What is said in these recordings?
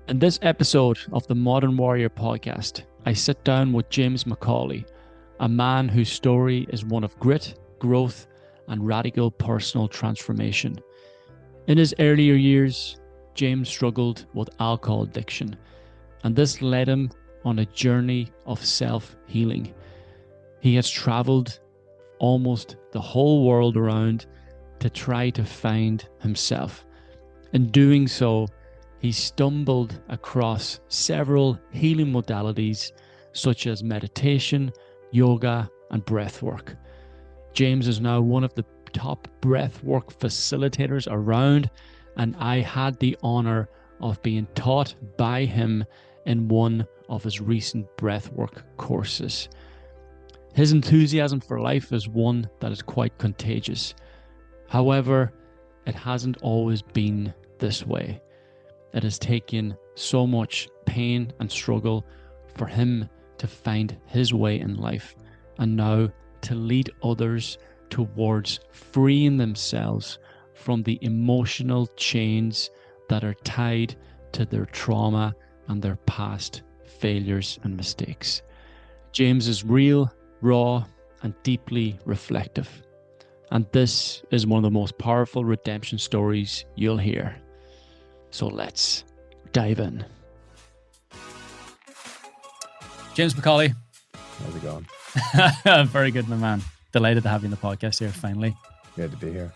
In this episode of the Modern Warrior podcast, I sit down with James McAuley, a man whose story is one of grit, growth, and radical personal transformation. In his earlier years, James struggled with alcohol addiction, and this led him on a journey of self-healing. He has traveled almost the whole world around to try to find himself. In doing so, he stumbled across several healing modalities such as meditation, yoga, and breathwork. James is now one of the top breathwork facilitators around, and I had the honor of being taught by him in one of his recent breathwork courses. His enthusiasm for life is one that is quite contagious. However, it hasn't always been this way. It has taken so much pain and struggle for him to find his way in life, and now to lead others towards freeing themselves from the emotional chains that are tied to their trauma and their past failures and mistakes. James is real, raw, and deeply reflective. And this is one of the most powerful redemption stories you'll hear. So let's dive in. James McCauley. How's it going? Very good, my man. Delighted to have you on the podcast here, finally. Good to be here.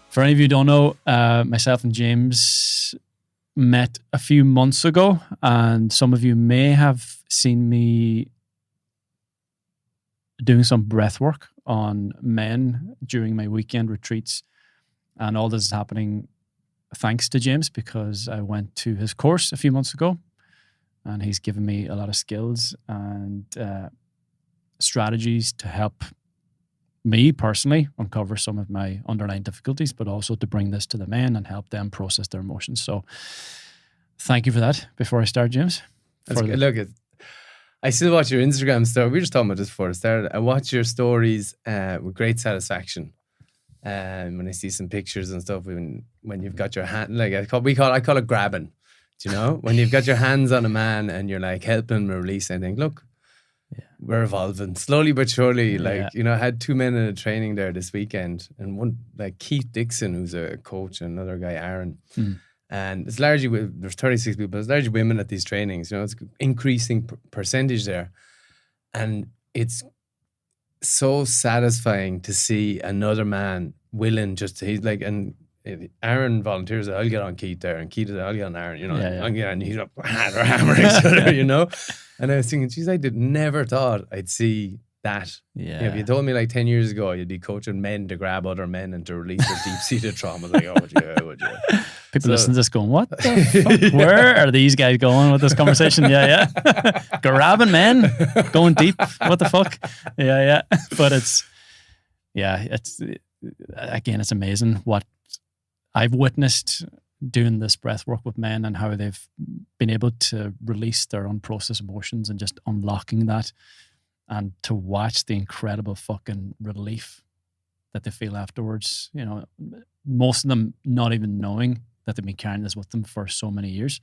For any of you who don't know, myself and James met a few months ago, and some of you may have seen me doing some breath work on men during my weekend retreats. And all this is happening thanks to James, because I went to his course a few months ago, and he's given me a lot of skills and strategies to help me personally uncover some of my underlying difficulties, but also to bring this to the men and help them process their emotions. So thank you for that. Before I start, James. That's good. Look, I still watch your Instagram story. We were just talking about this before it started. I watch your stories with great satisfaction. When I see some pictures and stuff, when you've got your hand, like I call it grabbing. Do you know? When you've got your hands on a man and you're like helping him release, I think, look, we're evolving slowly but surely. Like, I had two men in a training there this weekend, and one, like Keith Dixon, who's a coach, and another guy, Aaron. And it's largely, there's 36 people, but it's largely women at these trainings. It's increasing percentage there. And it's so satisfying to see another man willing he's like, and Aaron volunteers, I'll get on Keith there, and Keith is, I'll get on Aaron, I'll get on, he's up, we're hammering each other, And I was thinking, geez, I never thought I'd see that. If you told me like 10 years ago you'd be coaching men to grab other men and to release their deep-seated trauma, like, oh, would you? People listening to this going, what the fuck? Where are these guys going with this conversation? Grabbing men, going deep. What the fuck? But it's again, it's amazing what I've witnessed doing this breath work with men and how they've been able to release their unprocessed emotions and just unlocking that, and to watch the incredible fucking relief that they feel afterwards. Most of them not even knowing that they've been carrying this with them for so many years,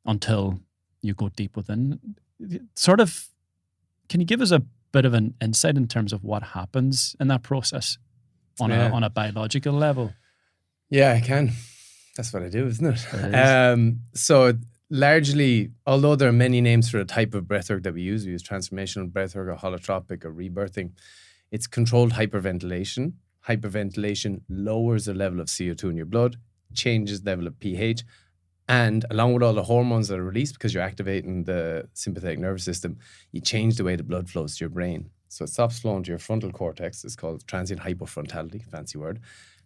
until you go deep within. Sort of, can you give us a bit of an insight in terms of what happens in that process on a biological level? Yeah, I can. That's what I do, isn't it? It is. So largely, although there are many names for the type of breathwork that we use transformational breathwork or holotropic or rebirthing, it's controlled hyperventilation. Hyperventilation lowers the level of CO2 in your blood, changes the level of pH, and along with all the hormones that are released, because you're activating the sympathetic nervous system, you change the way the blood flows to your brain. So it stops flowing to your frontal cortex. It's called transient hypofrontality, fancy word.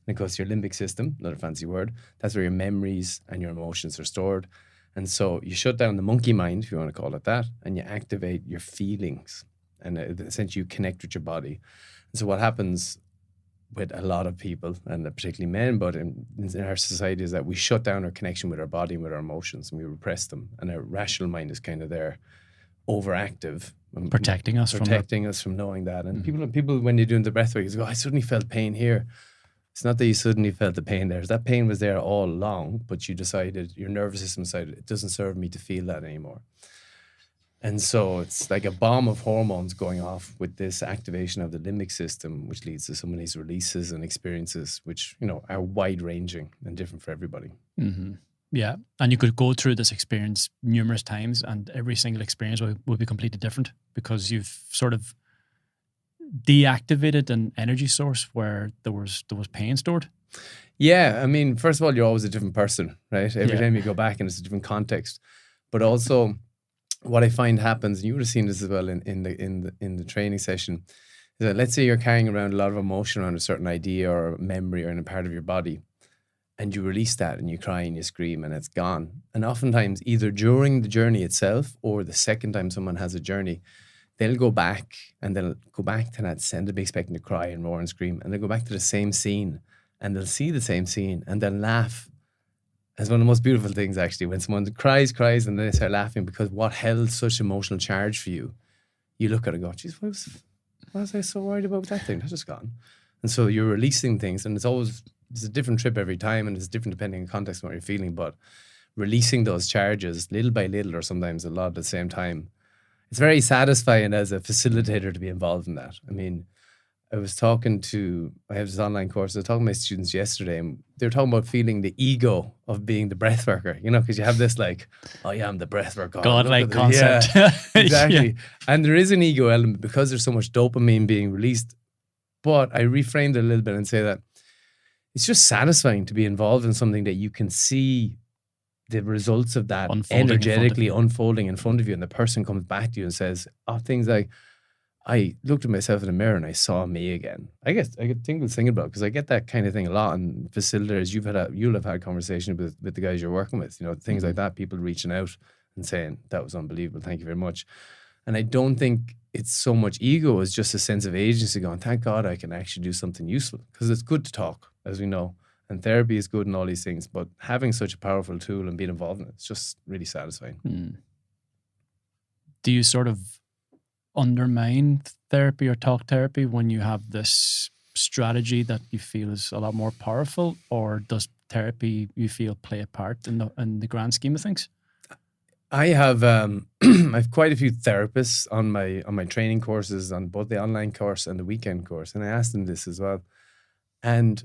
And it goes to your limbic system, another fancy word. That's where your memories and your emotions are stored. And so you shut down the monkey mind, if you want to call it that, and you activate your feelings. And essentially you connect with your body. And so what happens with a lot of people, and particularly men, but in our society, is that we shut down our connection with our body and with our emotions, and we repress them. And our rational mind is kind of there, overactive. Protecting us from knowing that. And people, when you're doing the breathwork, you go, I suddenly felt pain here. It's not that you suddenly felt the pain there. That pain was there all along, but you decided, your nervous system decided, it doesn't serve me to feel that anymore. And so it's like a bomb of hormones going off with this activation of the limbic system, which leads to some of these releases and experiences, which, you know, are wide ranging and different for everybody. Mm-hmm. Yeah. And you could go through this experience numerous times, and every single experience will be completely different because you've sort of deactivated an energy source where there was pain stored. Yeah. I mean, first of all, you're always a different person, right? Every time you go back and it's a different context. But also, what I find happens, and you would have seen this as well in the training session, is that let's say you're carrying around a lot of emotion around a certain idea or memory or in a part of your body, and you release that and you cry and you scream and it's gone. And oftentimes, either during the journey itself or the second time someone has a journey, they'll go back and they'll go back to that scene. They'll be expecting to cry and roar and scream, and they'll go back to the same scene and they'll see the same scene and they'll laugh. It's one of the most beautiful things, actually, when someone cries, and then they start laughing because what held such emotional charge for you, you look at it and go, geez, why was I so worried about that thing? That's just gone. And so you're releasing things, and it's a different trip every time, and it's different depending on context and what you're feeling, but releasing those charges little by little, or sometimes a lot at the same time, it's very satisfying as a facilitator to be involved in that. I mean, I have this online course. I was talking to my students yesterday, and they were talking about feeling the ego of being the breath worker, you know, because you have this like, oh yeah, I'm the breath worker. God-like concept. Yeah, exactly. And there is an ego element because there's so much dopamine being released. But I reframed it a little bit and say that it's just satisfying to be involved in something that you can see the results of that energetically unfolding in front of you. And the person comes back to you and says, things like, I looked at myself in the mirror and I saw me again. I get tingles thinking about it because I get that kind of thing a lot. And facilitators, you'll have had conversations with the guys you're working with, you know, things like that, people reaching out and saying, that was unbelievable, thank you very much. And I don't think it's so much ego as just a sense of agency going, thank God I can actually do something useful, because it's good to talk, as we know. And therapy is good and all these things, but having such a powerful tool and being involved in it, it's just really satisfying. Do you sort of undermine therapy or talk therapy when you have this strategy that you feel is a lot more powerful, or does therapy, you feel, play a part in the grand scheme of things? I have I've quite a few therapists on my training courses, on both the online course and the weekend course, and I asked them this as well. And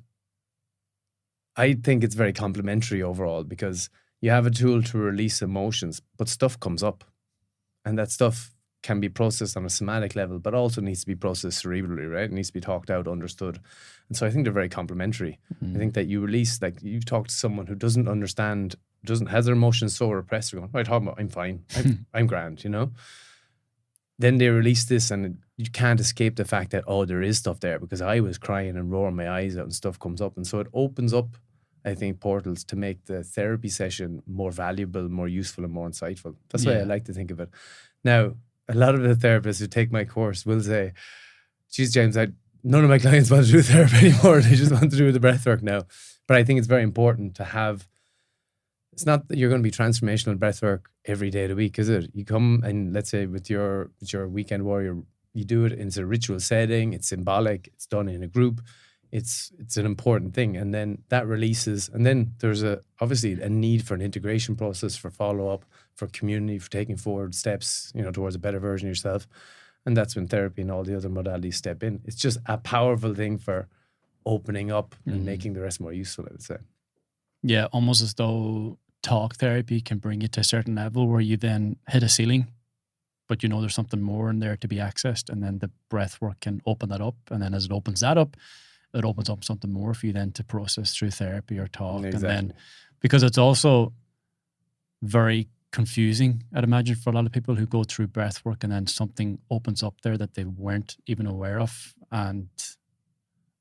I think it's very complementary overall, because you have a tool to release emotions, but stuff comes up, and that stuff can be processed on a somatic level, but also needs to be processed cerebrally, right? It needs to be talked out, understood. And so I think they're very complementary. I think that you release, like, you talk to someone who doesn't understand, has their emotions so repressed, they're going, what are you talking about? I'm fine. I'm grand, you know? Then they release this, and you can't escape the fact that, there is stuff there, because I was crying and roaring my eyes out and stuff comes up. And so it opens up, I think, portals to make the therapy session more valuable, more useful, and more insightful. That's the way I like to think of it. Now, a lot of the therapists who take my course will say, geez, James, none of my clients want to do therapy anymore. They just want to do the breath work now. But I think it's very important to have, it's not that you're going to be transformational breath work every day of the week, is it? You come and, let's say with your weekend warrior, you do it in a ritual setting, it's symbolic, it's done in a group, it's an important thing. And then that releases, and then there's obviously a need for an integration process, for follow-up, for community, for taking forward steps, you know, towards a better version of yourself. And that's when therapy and all the other modalities step in. It's just a powerful thing for opening up and making the rest more useful, I would say. Yeah, almost as though talk therapy can bring you to a certain level where you then hit a ceiling, but you know there's something more in there to be accessed, and then the breath work can open that up. And then as it opens that up, it opens up something more for you then to process through therapy or talk. Exactly. And then, because it's also very confusing, I'd imagine, for a lot of people who go through breath work and then something opens up there that they weren't even aware of. And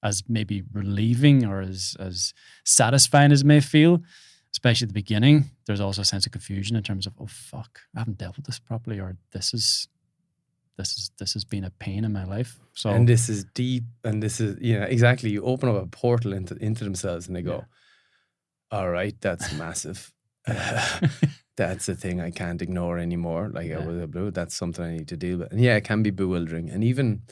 as maybe relieving or as satisfying as it may feel, especially at the beginning, there's also a sense of confusion in terms of, oh fuck, I haven't dealt with this properly, or this has been a pain in my life. So, and this is deep, and this is, exactly. You open up a portal into themselves, and they go, all right, that's massive. That's a thing I can't ignore anymore. Like, that's something I need to deal with. And it can be bewildering. And even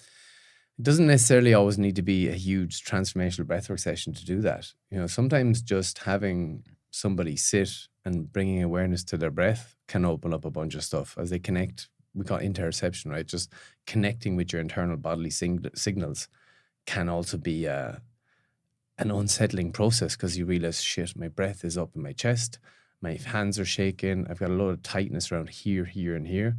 it doesn't necessarily always need to be a huge transformational breathwork session to do that. You know, sometimes just having somebody sit and bringing awareness to their breath can open up a bunch of stuff as they connect. We call it interoception, right? Just connecting with your internal bodily signals can also be an unsettling process, because you realize, shit, my breath is up in my chest, my hands are shaking, I've got a lot of tightness around here, here, and here.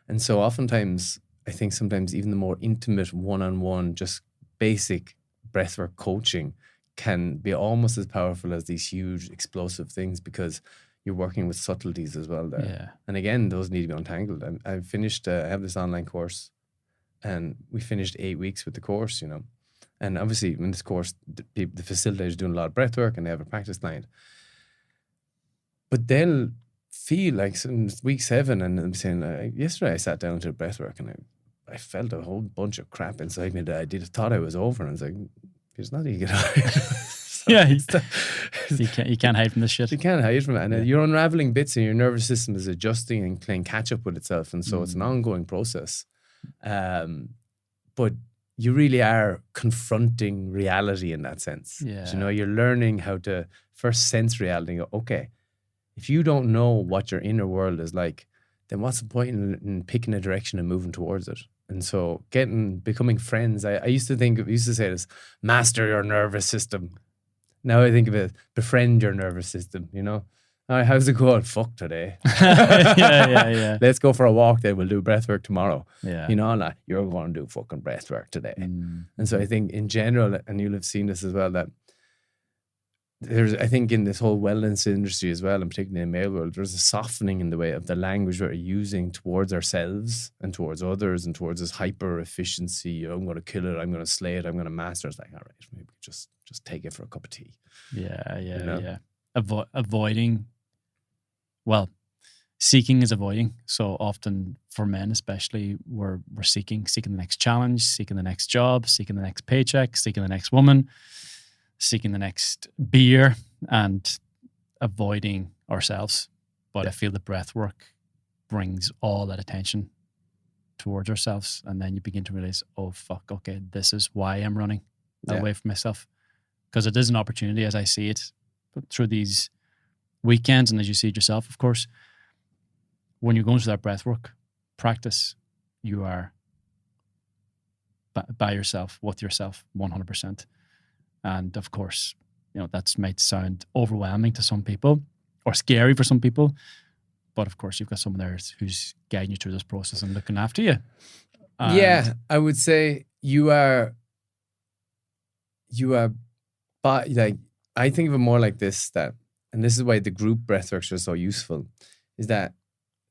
And so oftentimes, I think sometimes even the more intimate one-on-one, just basic breathwork coaching can be almost as powerful as these huge explosive things, because you're working with subtleties as well there. Yeah. And again, those need to be untangled. I've finished, I have this online course, and we finished 8 weeks with the course, you know. And obviously in this course, the facilitator's doing a lot of breath work and they have a practice client. But they'll feel like since week 7, and I'm saying, yesterday I sat down to breath work and I felt a whole bunch of crap inside me that I thought I was over. And I was like, there's nothing you get out. Yeah, you can't hide from this shit. You can't hide from it. And you're unraveling bits, and your nervous system is adjusting and playing catch up with itself. And so it's an ongoing process. But you really are confronting reality in that sense. Yeah. So, you know, you're learning how to first sense reality and go, okay, if you don't know what your inner world is like, then what's the point in picking a direction and moving towards it? And so becoming friends, I used to say this, master your nervous system. Now I think of it, befriend your nervous system, you know? All right, how's it going? Fuck today. yeah. Let's go for a walk then. We'll do breath work tomorrow. Yeah. You know, like, you're going to do fucking breath work today. And so I think in general, and you'll have seen this as well, that I think in this whole wellness industry as well, and particularly in the male world, there's a softening in the way of the language we're using towards ourselves and towards others and towards this hyper efficiency. I'm going to kill it. I'm going to slay it. I'm going to master it. It's like, all right, maybe just take it for a cup of tea. Yeah. You know? Yeah. Avoiding, well, seeking is avoiding. So often for men, especially, we're seeking the next challenge, seeking the next job, seeking the next paycheck, seeking the next woman, seeking the next beer, and avoiding ourselves. But I feel the breath work brings all that attention towards ourselves. And then you begin to realize, oh, fuck, okay, this is why I'm running away from myself. Because it is an opportunity, as I see it, through these weekends, and as you see it yourself, of course, when you're going through that breath work practice, you are by yourself, with yourself, 100%. And of course, you know, that might sound overwhelming to some people or scary for some people, but of course you've got someone there who's guiding you through this process and looking after you. And yeah, I would say you are, like, I think of it more like this, that, and this is why the group breathworks are so useful, is that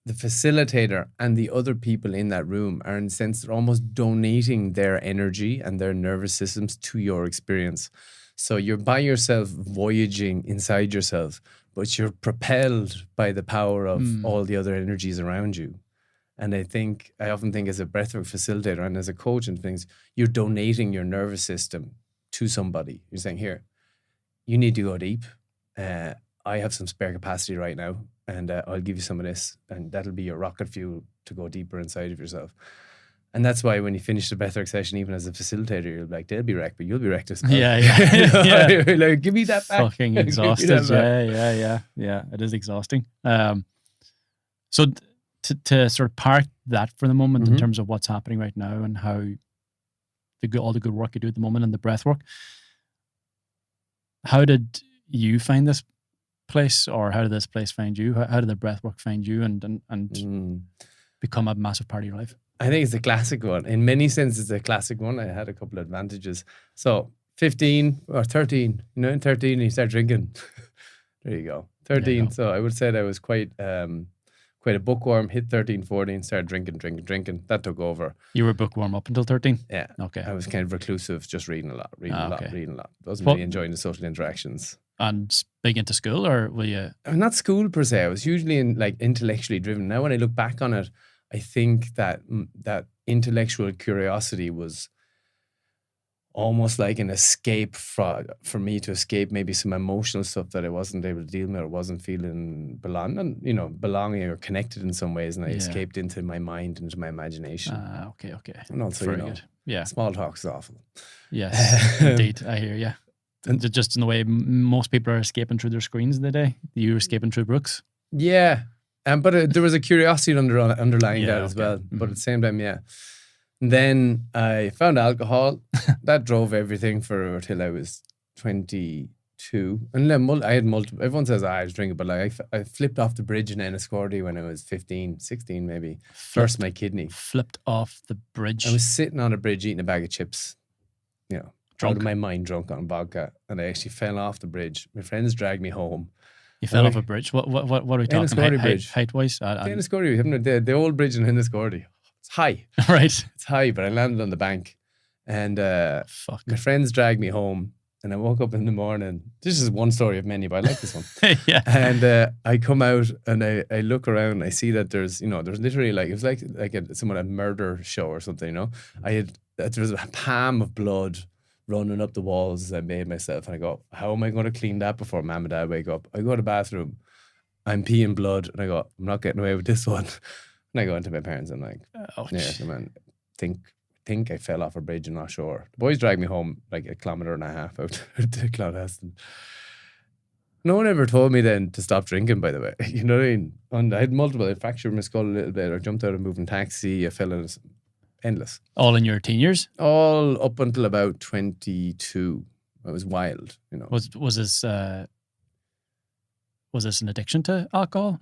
the facilitator and the other people in that room are, in a sense, they're almost donating their energy and their nervous systems to your experience. So you're by yourself, voyaging inside yourself, but you're propelled by the power of all the other energies around you. And I often think as a breathwork facilitator and as a coach and things, you're donating your nervous system to somebody. You're saying, here, you need to go deep. I have some spare capacity right now, and I'll give you some of this, and that'll be your rocket fuel to go deeper inside of yourself. And that's why when you finish the breathwork session, even as a facilitator, you're like, they'll be wrecked, but you'll be wrecked as well. Yeah. You're like, give me that back. Fucking exhausted. Yeah. It is exhausting. So to sort of park that for the moment in terms of what's happening right now and how all the good work you do at the moment and the breath work, how did you find this place, or how did this place find you? How did the breath work find you and become a massive part of your life? I think it's a classic one. In many senses, it's a classic one. I had a couple of advantages. So 15 or 13, you know, in 13 you start drinking. There you go. 13. So I would say that I was quite a bookworm. Hit 13, 14, started drinking. That took over. You were bookworm up until 13? Yeah. Okay. I was kind of reclusive, just reading a lot. Wasn't Well, really enjoying the social interactions. And big into school, or were you? Not school per se. I was usually intellectually driven. Now when I look back on it, I think that intellectual curiosity was almost like an escape for me to escape maybe some emotional stuff that I wasn't able to deal with or wasn't feeling belonging or connected in some ways, and I escaped into my mind, into my imagination. Okay. And also, Very good. Yeah. Small talk is awful. Yes, indeed. I hear you. And just in the way most people are escaping through their screens in the day, you're escaping through Brooks. Yeah. But there was a curiosity underlying that as well. Mm-hmm. But at the same time, yeah. And then I found alcohol. That drove everything for till I was 22. And then I had multiple. Everyone says I was drinking, but like I flipped off the bridge in Enniscorthy when I was 15, 16 maybe. First my kidney. Flipped off the bridge. I was sitting on a bridge eating a bag of chips, Drunk. out of my mind, drunk on vodka, and I actually fell off the bridge. My friends dragged me home. You fell off a bridge? What are we talking? Enniscorthy Bridge. Height-wise? Enniscorthy, the old bridge in Enniscorthy. It's high. Right. It's high, but I landed on the bank. And Fuck. my friends dragged me home. And I woke up in the morning. This is one story of many, but I like this one. Yeah. And I come out and I look around and I see that there's literally like, it was like a murder show or something, there was a palm of blood running up the walls as I made myself. And I go, how am I going to clean that before mom and dad wake up? I go to the bathroom, I'm peeing blood, and I go, I'm not getting away with this one. And I go into my parents and I'm like, yeah, man, think I fell off a bridge, I'm not sure. The boys dragged me home like 1.5 kilometers out to Clonaston. No one ever told me then to stop drinking, by the way. You know what I mean? And I had multiple. I fractured my skull a little bit. I jumped out of a moving taxi. I fell in endless. All in your teen years? All up until about 22. It was wild, Was this an addiction to alcohol?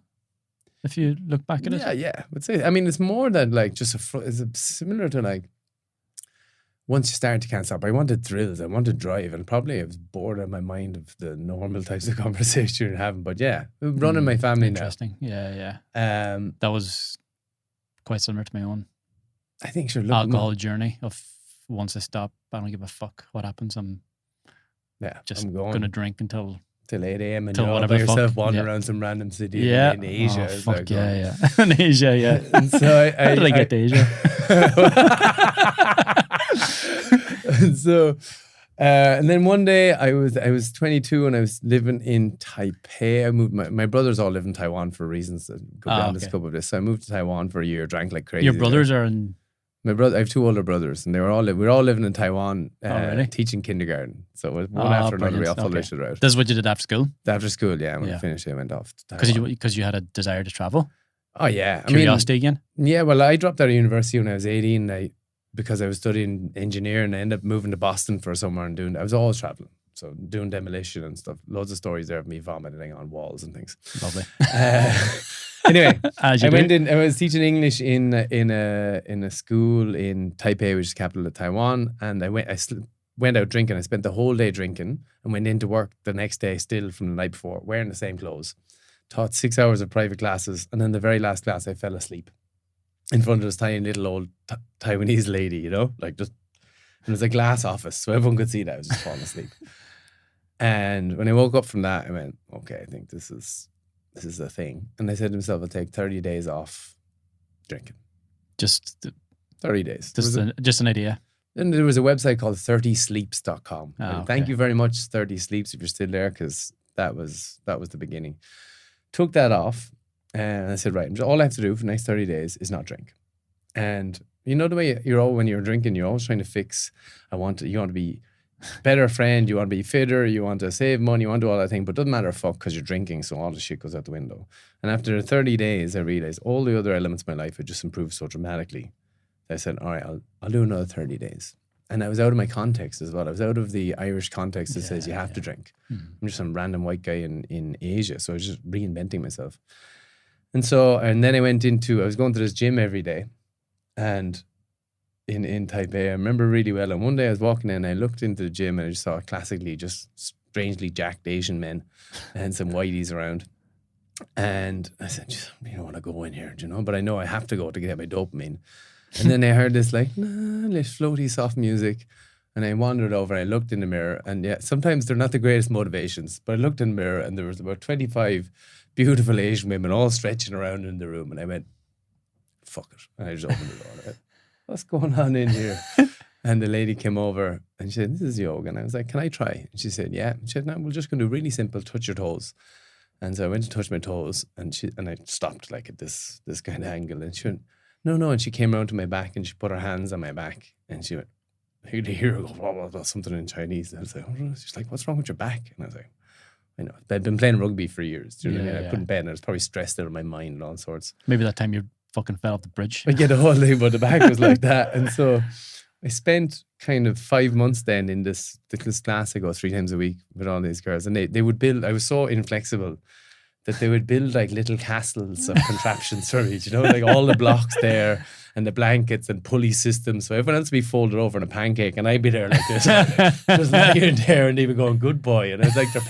If you look back at it? Yeah. I would say. I mean, it's more than like just it's similar to like, once you start, you can't stop. I wanted thrills. I wanted drive. And probably I was bored out of my mind of the normal types of conversation you're having. But yeah, running my family interesting. now. Yeah. That was quite similar to my own I think alcohol journey of once I stop, I don't give a fuck what happens. I'm just going to drink until 8 a.m. and till you're all whatever by yourself fuck. wandering around some random city in Asia. Oh, fuck yeah. In Asia, yeah. And so How did I get to Asia? And so, and then one day I was 22 and I was living in Taipei. I moved. My brothers all live in Taiwan for reasons that go beyond the scope of this. So I moved to Taiwan for a year, drank like crazy. Your brothers are in. My brother, I have 2 older brothers, and we were all living in Taiwan, really? teaching kindergarten. So it was one after another, we all followed each other out. This is what you did after school? After school, yeah. When I finished, I went off to Taiwan. Because you had a desire to travel? Oh yeah, Curiosity again? Yeah, well, I dropped out of university when I was 18. Because I was studying engineering, I ended up moving to Boston for summer and I was always traveling. So doing demolition and stuff. Loads of stories there of me vomiting on walls and things. Lovely. Anyway, I was teaching English in a school in Taipei, which is the capital of Taiwan. And I went out drinking. I spent the whole day drinking and went into work the next day still from the night before, wearing the same clothes. Taught 6 hours of private classes. And then the very last class, I fell asleep in front of this tiny little old Taiwanese lady, like just, it was a glass office, so everyone could see that I was just falling asleep. And when I woke up from that, I went, okay, I think this is a thing. And I said to myself, I'll take 30 days off drinking. Just 30 days. Just an idea. And there was a website called 30sleeps.com. Okay. Thank you very much, 30 Sleeps, if you're still there, because that was the beginning. Took that off. And I said, right, all I have to do for the next 30 days is not drink. And you know the way when you're drinking, you're always trying to fix. You want to be a better friend, you want to be fitter, you want to save money, you want to do all that thing, but it doesn't matter because you're drinking, so all the shit goes out the window. And after 30 days, I realized all the other elements of my life had just improved so dramatically. I said, all right, I'll do another 30 days. And I was out of my context as well. I was out of the Irish context that says you have to drink. Mm-hmm. I'm just some random white guy in Asia, so I was just reinventing myself. And then I was going to this gym every day and in Taipei, I remember really well. And one day I was walking in and I looked into the gym and I just saw classically just strangely jacked Asian men and some whiteys around. And I said, I don't want to go in here, but I know I have to go to get my dopamine. And then I heard this floaty soft music. And I wandered over and I looked in the mirror. And yeah, sometimes they're not the greatest motivations, but I looked in the mirror and there was about 25 beautiful Asian women all stretching around in the room. And I went, fuck it. And I just opened the door. And I went, what's going on in here? And the lady came over and she said, this is yoga. And I was like, can I try? And she said, yeah. And she said, no, we're just going to do really simple, touch your toes. And so I went to touch my toes and I stopped like at this kind of angle. And she went, No. And she came around to my back and she put her hands on my back and she went, I could hear her go, blah, blah, blah, something in Chinese. And I was like, oh. She's like, what's wrong with your back? And I was like, I know. I'd been playing rugby for years. Do you know what I mean? I couldn't bend. I was probably stressed out of my mind and all sorts. Maybe that time you fucking fell off the bridge. I get the whole thing, but the back was like that. And so I spent kind of 5 months then in this class. I go 3 times a week with all these girls. And they would build, I was so inflexible that they would build like little castles of contraptions for me, you know, like all the blocks there and the blankets and pulley systems. So everyone else would be folded over in a pancake and I'd be there like this, just lying there and they were going, good boy. And I was like their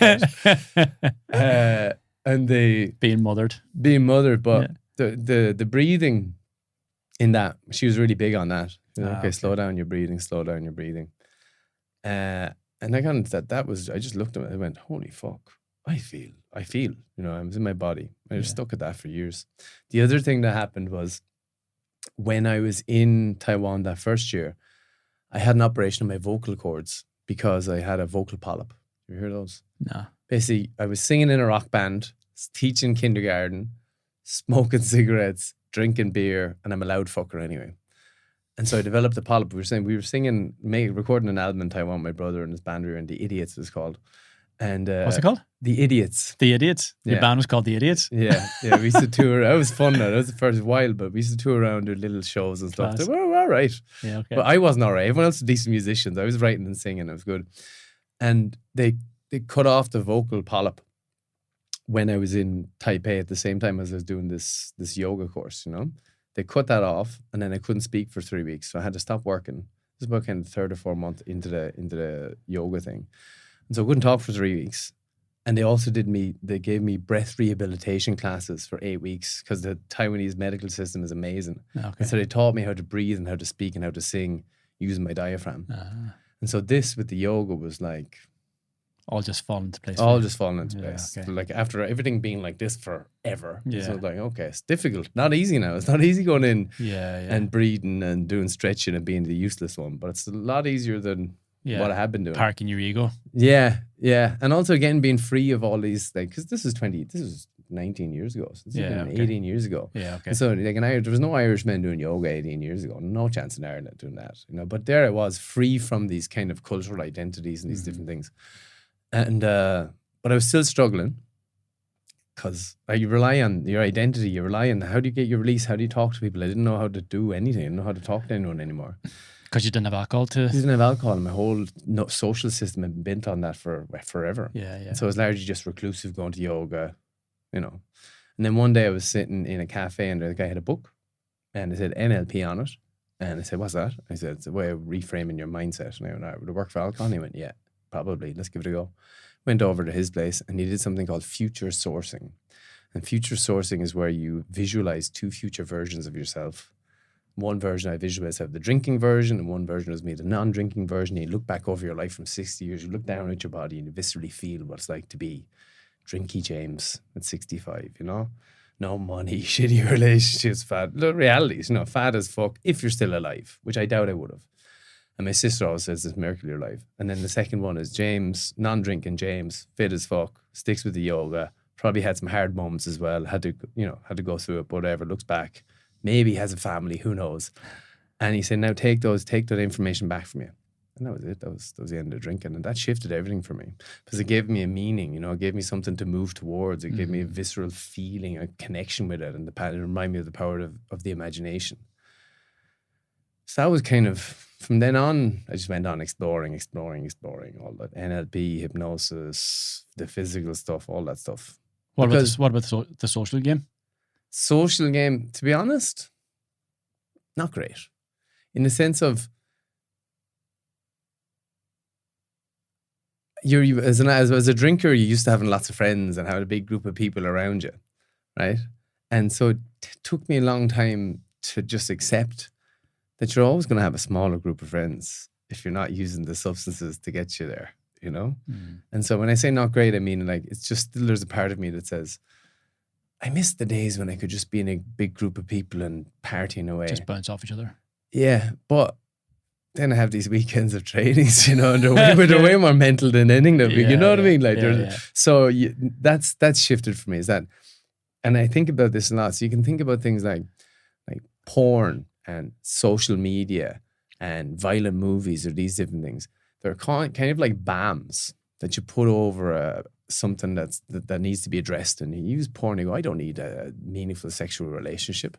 pet. And they... Being mothered. But the breathing in that, she was really big on that. You know, okay, slow down your breathing. And I kind of that was, I just looked at it, I went, holy fuck. I feel, you know, I was in my body. I was stuck at that for years. The other thing that happened was when I was in Taiwan that first year, I had an operation on my vocal cords because I had a vocal polyp. You hear those? No. Basically, I was singing in a rock band, teaching kindergarten, smoking cigarettes, drinking beer, and I'm a loud fucker anyway. And so I developed a polyp. We were singing, recording an album in Taiwan, my brother and his band, we were in The Idiots, it was called. And what's it called? The Idiots. The Idiots? Your band was called The Idiots? Yeah. We used to tour. That was fun now. That was the first while, but we used to tour around, do little shows and stuff. They were all right. Yeah, okay. But I wasn't all right. Everyone else was decent musicians. I was writing and singing. It was good. And they cut off the vocal polyp when I was in Taipei at the same time as I was doing this yoga course, you know. They cut that off and then I couldn't speak for 3 weeks. So I had to stop working. This is about kind of 3rd or 4th month into the yoga thing. And so I couldn't talk for 3 weeks. And they gave me breath rehabilitation classes for 8 weeks because the Taiwanese medical system is amazing. Okay. And so they taught me how to breathe and how to speak and how to sing using my diaphragm. And so this with the yoga was like... all just falling into place. All just falling into place. Okay. Like after everything being like this forever. Yeah. So like, okay, it's difficult. Not easy now. It's not easy going in and breathing and doing stretching and being the useless one. But it's a lot easier than what I have been doing. Parking your ego. Yeah. And also again, being free of all these, like, because this was 19 years ago. So this is 18 years ago. Yeah, okay. So like there was no Irishmen doing yoga 18 years ago. No chance in Ireland doing that. You know, but there I was, free from these kind of cultural identities and these different things. And but I was still struggling because you rely on your identity. You rely on how do you get your release? How do you talk to people? I didn't know how to do anything. I didn't know how to talk to anyone anymore. Because you didn't have alcohol to... I didn't have alcohol, and my whole social system had been bent on that for forever. Yeah. So I was largely just reclusive, going to yoga, you know. And then one day I was sitting in a cafe and the guy had a book and it said NLP on it. And I said, what's that? I said, it's a way of reframing your mindset. And I went, all right, would it work for alcohol? And he went, yeah, probably. Let's give it a go. Went over to his place and he did something called future sourcing. And future sourcing is where you visualize 2 future versions of yourself. One version I visualize have the drinking version, and one version was me, the non-drinking version. You look back over your life from 60 years, you look down at your body and you viscerally feel what it's like to be drinky James at 65, you know? No money, shitty relationships, fat realities, you know, fat as fuck, if you're still alive, which I doubt I would have. And my sister always says this miracle you're alive. And then the second one is James, non-drinking James, fit as fuck, sticks with the yoga, probably had some hard moments as well, had to go through it, but whatever, looks back. Maybe has a family, who knows? And he said, now take that information back from you. And that was it. That was the end of drinking. And that shifted everything for me because it gave me a meaning, you know, it gave me something to move towards. It gave me a visceral feeling, a connection with it. And it reminded me of the power of the imagination. So that was kind of, from then on, I just went on exploring all that NLP, hypnosis, the physical stuff, all that stuff. What about the social game? Social game, to be honest, not great. In the sense of as a drinker, you're used to having lots of friends and having a big group of people around you, right? And so it took me a long time to just accept that you're always going to have a smaller group of friends if you're not using the substances to get you there, you know? And so when I say not great, I mean like it's just still there's a part of me that says, I miss the days when I could just be in a big group of people and partying away. Just bounce off each other. Yeah, but then I have these weekends of trainings, you know, and they're way more mental than anything. You know what I mean? Like, so that's shifted for me. Is that, and I think about this a lot. So you can think about things like porn and social media and violent movies or these different things, they're kind of like BAMs that you put over something that needs to be addressed. And you use porn, you go, I don't need a meaningful sexual relationship.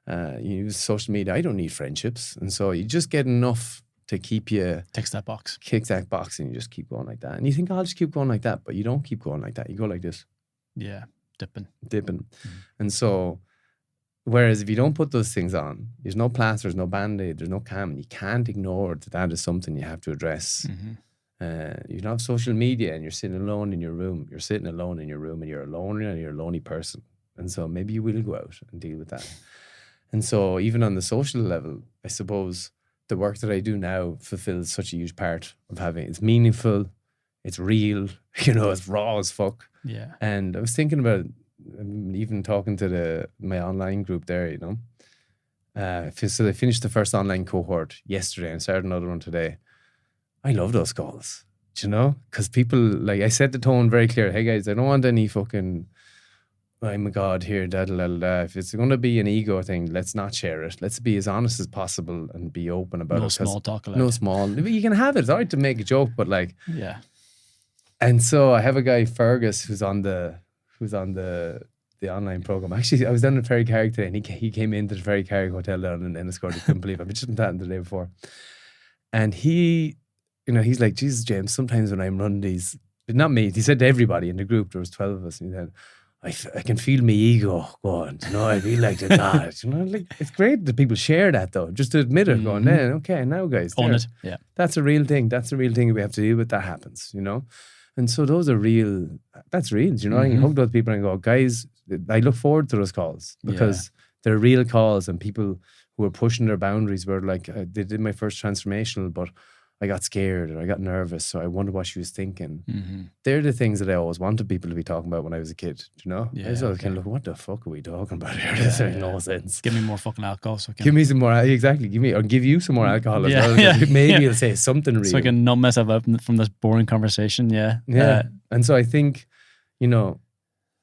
You use social media, I don't need friendships. And so you just get enough to keep you... Ticks that box. Kicks that box, and you just keep going like that. And you think, I'll just keep going like that, but you don't keep going like that. You go like this. Yeah, dipping. And so, whereas if you don't put those things on, there's no plasters, no Band-Aid, there's no cam, and you can't ignore that is something you have to address. You don't have social media and you're sitting alone in your room. You're sitting alone in your room and you're alone and you're a lonely person. And so maybe you will go out and deal with that. And so even on the social level, I suppose the work that I do now fulfills such a huge part of having, it's meaningful, it's real, it's raw as fuck. Yeah. And I was thinking about even talking to my online group there, so they finished the first online cohort yesterday and started another one today. I love those calls, because people, like I set the tone very clear. Hey guys, I don't want any fucking, I'm a god here, da da da da. If it's going to be an ego thing, let's not share it. Let's be as honest as possible and be open about it. No small talk allowed. No small. You can have it. It's all right to make a joke, but like, yeah. And so I have a guy, Fergus, who's on the online program. Actually, I was down at Ferry Carrick today, and he came into the Ferry Carrick Hotel down in Enniscorthy. He couldn't believe it. I've been just chatting the day before, and he, he's like, Jesus, James, sometimes when I'm running these, but not me, he said to everybody in the group, there was 12 of us, and he said, I can feel my ego going, I feel like the God. Like, it's great that people share that though, just to admit it, going, okay, now guys, own it. Yeah. That's a real thing. That's a real thing we have to deal with. That happens, And so those are real, that's real, I can hug those people and go, guys, I look forward to those calls because they're real calls, and people who are pushing their boundaries were like, they did my first transformational, but I got scared or I got nervous, so I wonder what she was thinking. They're the things that I always wanted people to be talking about when I was a kid, Yeah, I was always kind of like, what the fuck are we talking about here? This makes no sense. Give me more fucking alcohol. So give me some more, exactly. Give you some more alcohol as well. Maybe it'll say something real. So I can numb myself out from this boring conversation, And so I think, you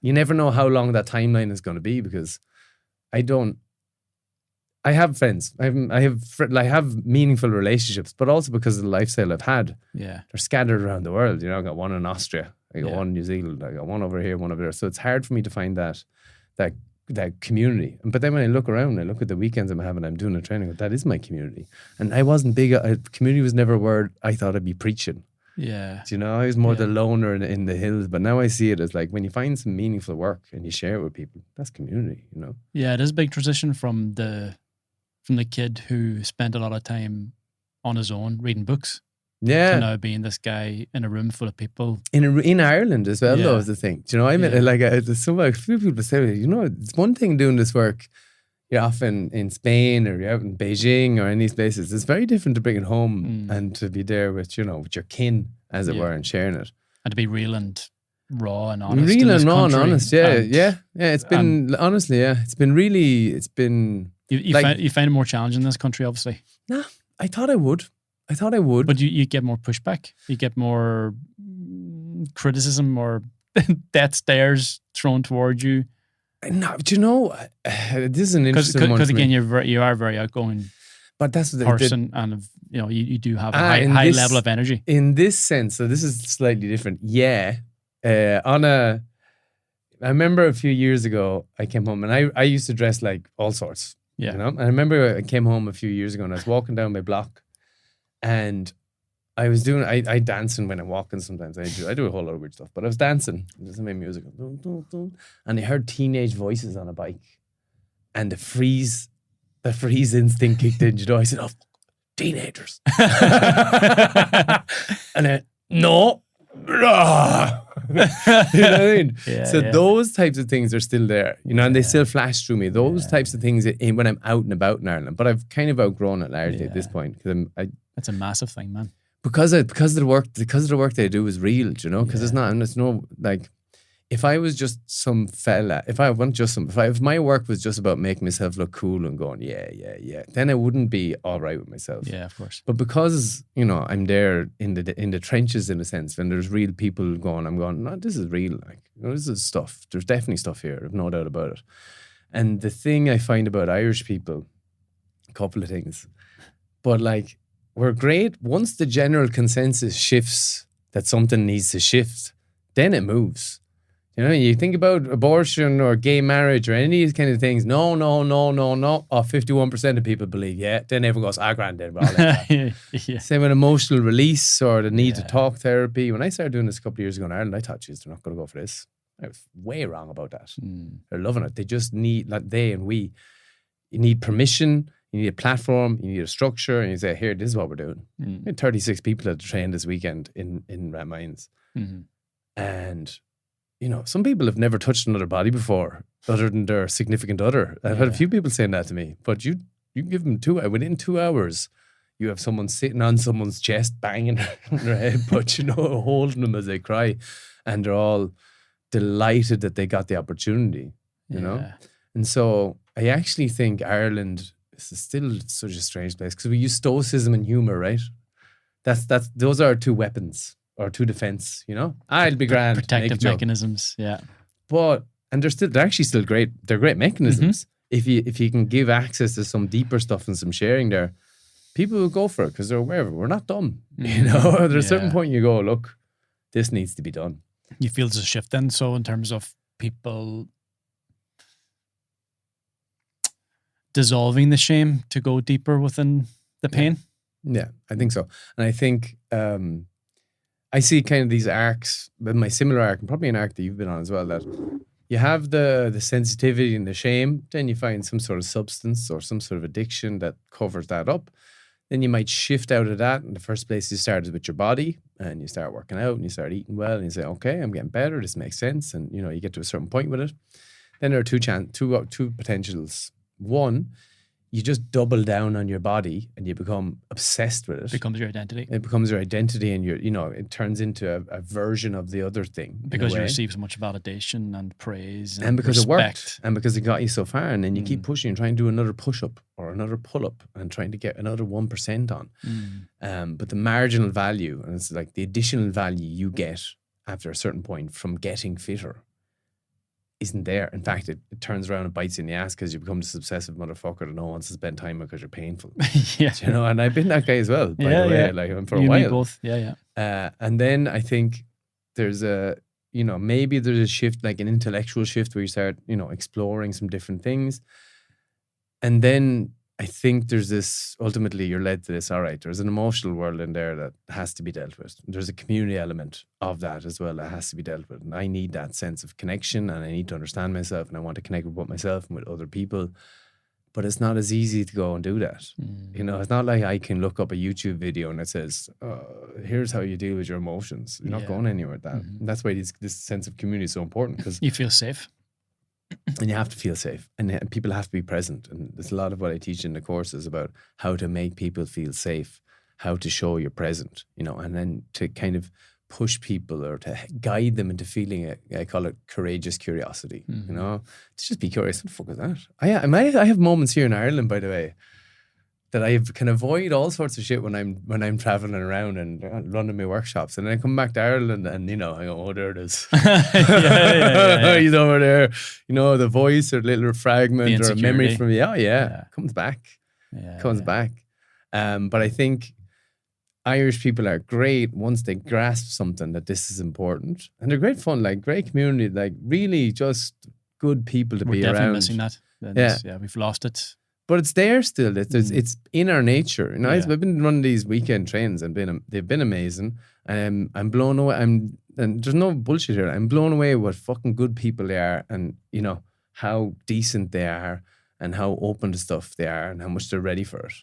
never know how long that timeline is going to be, because I have friends. I have meaningful relationships, but also because of the lifestyle I've had. Yeah, they're scattered around the world. I got one in Austria. I got one in New Zealand. I got one over here, one over there. So it's hard for me to find that community. But then when I look around, I look at the weekends I'm having. I'm doing a training. That is my community. And I wasn't big. Community was never a word I thought I'd be preaching. Yeah, I was more the loner in the hills. But now I see it as like when you find some meaningful work and you share it with people, that's community. Yeah, it is a big transition from the kid who spent a lot of time on his own reading books. Yeah. To now being this guy in a room full of people. In Ireland as well, though, is the thing. I mean, a few people say, it's one thing doing this work. You're often in Spain or you're out in Beijing or any places. It's very different to bring it home and to be there with, with your kin, as it were, and sharing it. And to be real and raw and honest. Real and raw and honest, yeah. It's been, honestly, it's been really, You find it more challenging in this country, obviously. Nah, I thought I would. But you get more pushback. You get more criticism or death stares thrown towards you. No, this is an interesting one. Because again, you are a very outgoing but that's the person, and you do have a high level of energy. In this sense, so this is slightly different. Yeah. I remember a few years ago, I came home and I used to dress like all sorts. Yeah. And I remember I came home a few years ago and I was walking down my block and I was doing, I dancing when I'm walking sometimes. I do a whole lot of weird stuff, but I was dancing. This is my music. And I heard teenage voices on a bike and the freeze instinct kicked in. I said, oh, teenagers. And then, no. You know what I mean? Those types of things are still there, and they still flash through me. Those types of things when I'm out and about in Ireland, but I've kind of outgrown it largely at this point because That's a massive thing, man. Because of the work that I do is real, because it's no like. If I was just some fella, if my work was just about making myself look cool and going, yeah, then I wouldn't be all right with myself. Yeah, of course. But because, I'm there in the trenches in a sense, when there's real people going, I'm going, no, this is real. Like, this is stuff. There's definitely stuff here. I've no doubt about it. And the thing I find about Irish people a couple of things. But like, we're great once the general consensus shifts that something needs to shift, then it moves. You know, you think about abortion or gay marriage or any of these kind of things. No. Oh, 51% of people believe, yeah. Then everyone goes, granddad, we're all like that. Yeah. Same with emotional release or the need to talk therapy. When I started doing this a couple of years ago in Ireland, I thought, geez, they're not going to go for this. I was way wrong about that. They're loving it. They just need, like they and we, you need permission, you need a platform, you need a structure, and you say, here, this is what we're doing. We had 36 people at the train this weekend in Rat Mines. And you know, some people have never touched another body before other than their significant other. I've had a few people saying that to me, but you give them within 2 hours, you have someone sitting on someone's chest, banging on their head, but you know, holding them as they cry. And they're all delighted that they got the opportunity, you know? And so I actually think Ireland is still such a strange place because we use stoicism and humor, right? Those are our two weapons. Or two defense, you know, I'll be grand. Protective mechanisms, But they're actually still great. They're great mechanisms. If you can give access to some deeper stuff and some sharing there, people will go for it because they're aware of it. We're not dumb, you know. There's a certain point you go, look, this needs to be done. You feel there's a shift then, so in terms of people dissolving the shame to go deeper within the pain. Yeah, I think so, and I think. I see kind of these arcs, but my similar arc, and probably an arc that you've been on as well, that you have the sensitivity and the shame, then you find some sort of substance or some sort of addiction that covers that up. Then you might shift out of that. In the first place, you started with your body and you start working out and you start eating well and you say, okay, I'm getting better. This makes sense. And, you know, you get to a certain point with it. Then there are two potentials. One, you just double down on your body and you become obsessed with it. It becomes your identity. It becomes your identity and it turns into a version of the other thing. Because you receive so much validation and praise and because respect. It worked. And because it got you so far. And then you keep pushing and trying to do another push-up or another pull-up and trying to get another 1% on. But the marginal value, and it's like the additional value you get after a certain point from getting fitter isn't there. In fact, it turns around and bites you in the ass because you become this obsessive motherfucker that no one wants to spend time with because you're painful. You know, and I've been that guy as well, by the way, like for a while. Both. And then I think there's maybe there's a shift, like an intellectual shift where you start, exploring some different things. And then I think there's this, ultimately you're led to this, all right, there's an emotional world in there that has to be dealt with. There's a community element of that as well that has to be dealt with. And I need that sense of connection and I need to understand myself and I want to connect with myself and with other people. But it's not as easy to go and do that. It's not like I can look up a YouTube video and it says, here's how you deal with your emotions. You're not going anywhere with that. And that's why this sense of community is so important. Because you feel safe. And you have to feel safe and people have to be present. And there's a lot of what I teach in the courses about how to make people feel safe, how to show you're present, and then to kind of push people or to guide them into feeling I call it courageous curiosity, to just be curious. What the fuck is that? I have moments here in Ireland, by the way, that I can avoid all sorts of shit when I'm traveling around and running my workshops, and then I come back to Ireland and I go, oh, there it is. He's over there. The voice or a little fragment or a memory from me. Oh yeah, comes back. Back. But I think Irish people are great once they grasp something that this is important, and they're great fun, like great community, like really just good people to be around. We're definitely missing that. Yeah, we've lost it. But it's there still. It's in our nature. I've been running these weekend trains and they've been amazing. I'm blown away. And there's no bullshit here. I'm blown away what fucking good people they are, and how decent they are, and how open to stuff they are, and how much they're ready for it.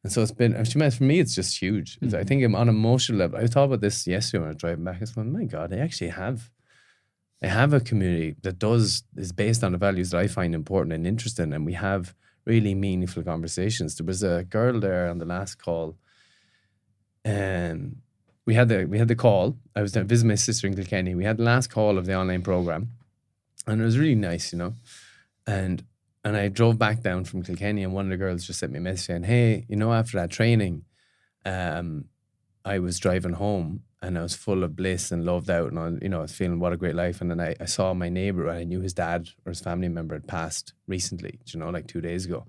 And so for me, it's just huge. I think I'm on an emotional level. I thought about this yesterday when I was driving back. I was going, my God, I actually have a community that is based on the values that I find important and interesting, and we have really meaningful conversations. There was a girl there on the last call, and we had the call. I was visiting my sister in Kilkenny. We had the last call of the online program, and it was really nice, And I drove back down from Kilkenny, and one of the girls just sent me a message saying, "Hey, after that training, I was driving home and I was full of bliss and loved out, and I was feeling what a great life. And then I saw my neighbor, and I knew his dad or his family member had passed recently, like 2 days ago.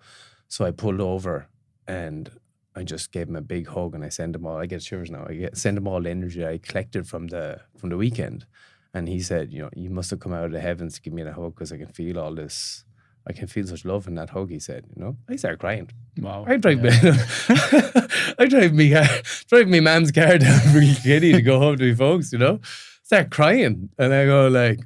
So I pulled over and I just gave him a big hug, and I sent him all. I get shivers now. Send him all the energy I collected from the weekend, and he said, you know, you must have come out of the heavens to give me a hug because I can feel all this. I can feel such love in that hug. He said, you know, I started crying. Wow. I drive me man's car down from Kilkenny to go home to my folks, you know. Start crying. And I go like,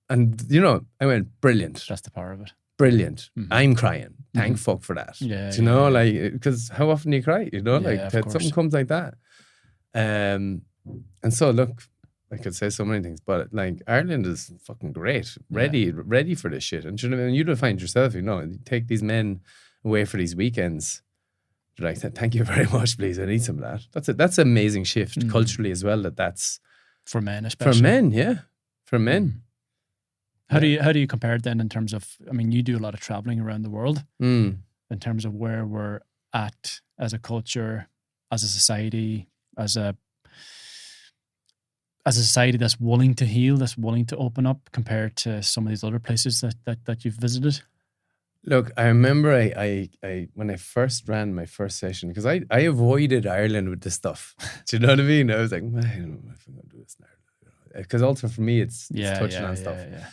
and you know, I went, brilliant. That's the power of it. Brilliant. I'm crying. Thank fuck for that. Yeah. Do you know, like, because how often do you cry? You know, like that something comes like that. And so look, I could say so many things, but like Ireland is fucking great, ready for this shit. And you know, you'd find yourself, you know, you take these men away for these weekends. You're like, thank you very much, please. I need some of that. That's an amazing shift culturally as well. That's for men, especially for men, yeah, for men. How do you compare it then in terms of? I mean, you do a lot of traveling around the world. In terms of where we're at as a culture, as a society, as a society that's willing to heal, that's willing to open up, compared to some of these other places that you've visited? Look, I remember I when I first ran my first session, because I avoided Ireland with this stuff. Do you know what I mean? I was like, I don't know if I'm going to do this in Ireland. Because also for me, it's touching on stuff. Yeah.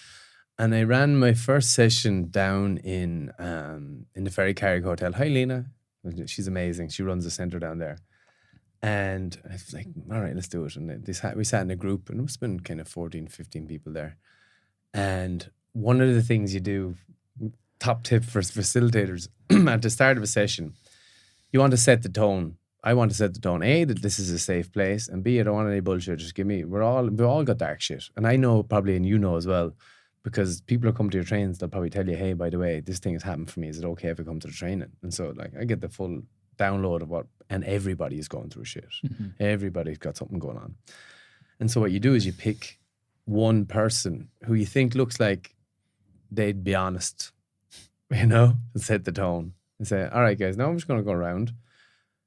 And I ran my first session down in the Ferry Carrick Hotel. Hi, Lena. She's amazing. She runs the centre down there. And I was like, all right, let's do it. And we sat in a group, and it must have been kind of 14, 15 people there. And one of the things you do, top tip for facilitators, at the start of a session, you want to set the tone. I want to set the tone. A, that this is a safe place, and B, I don't want any bullshit. Just give me, we've all got dark shit. And I know probably, and you know as well, because people who come to your trainings, they'll probably tell you, hey, by the way, this thing has happened for me. Is it okay if I come to the training? And so like I get the full download of what, and everybody is going through shit. Everybody's got something going on. And so what you do is you pick one person who you think looks like they'd be honest, you know, and set the tone and say, all right, guys, now I'm just going to go around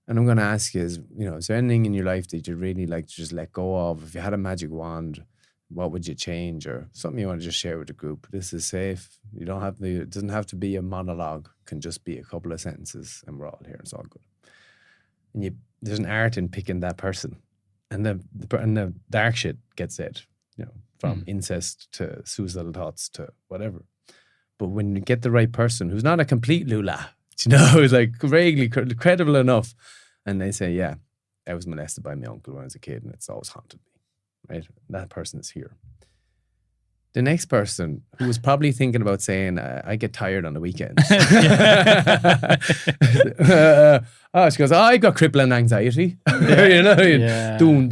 and I'm going to ask you, is there anything in your life that you'd really like to just let go of? If you had a magic wand, what would you change? Or something you want to just share with the group. This is safe. You don't have to, it doesn't have to be a monologue. It can just be a couple of sentences and we're all here. It's all good. And there's an art in picking that person. And the dark shit gets said, from incest to suicidal thoughts to whatever. But when you get the right person who's not a complete lula, who's like vaguely credible enough, and they say, yeah, I was molested by my uncle when I was a kid and it's always haunted me, right? That person is here. The next person who was probably thinking about saying, I get tired on the weekends. She goes, I got crippling anxiety. Doon.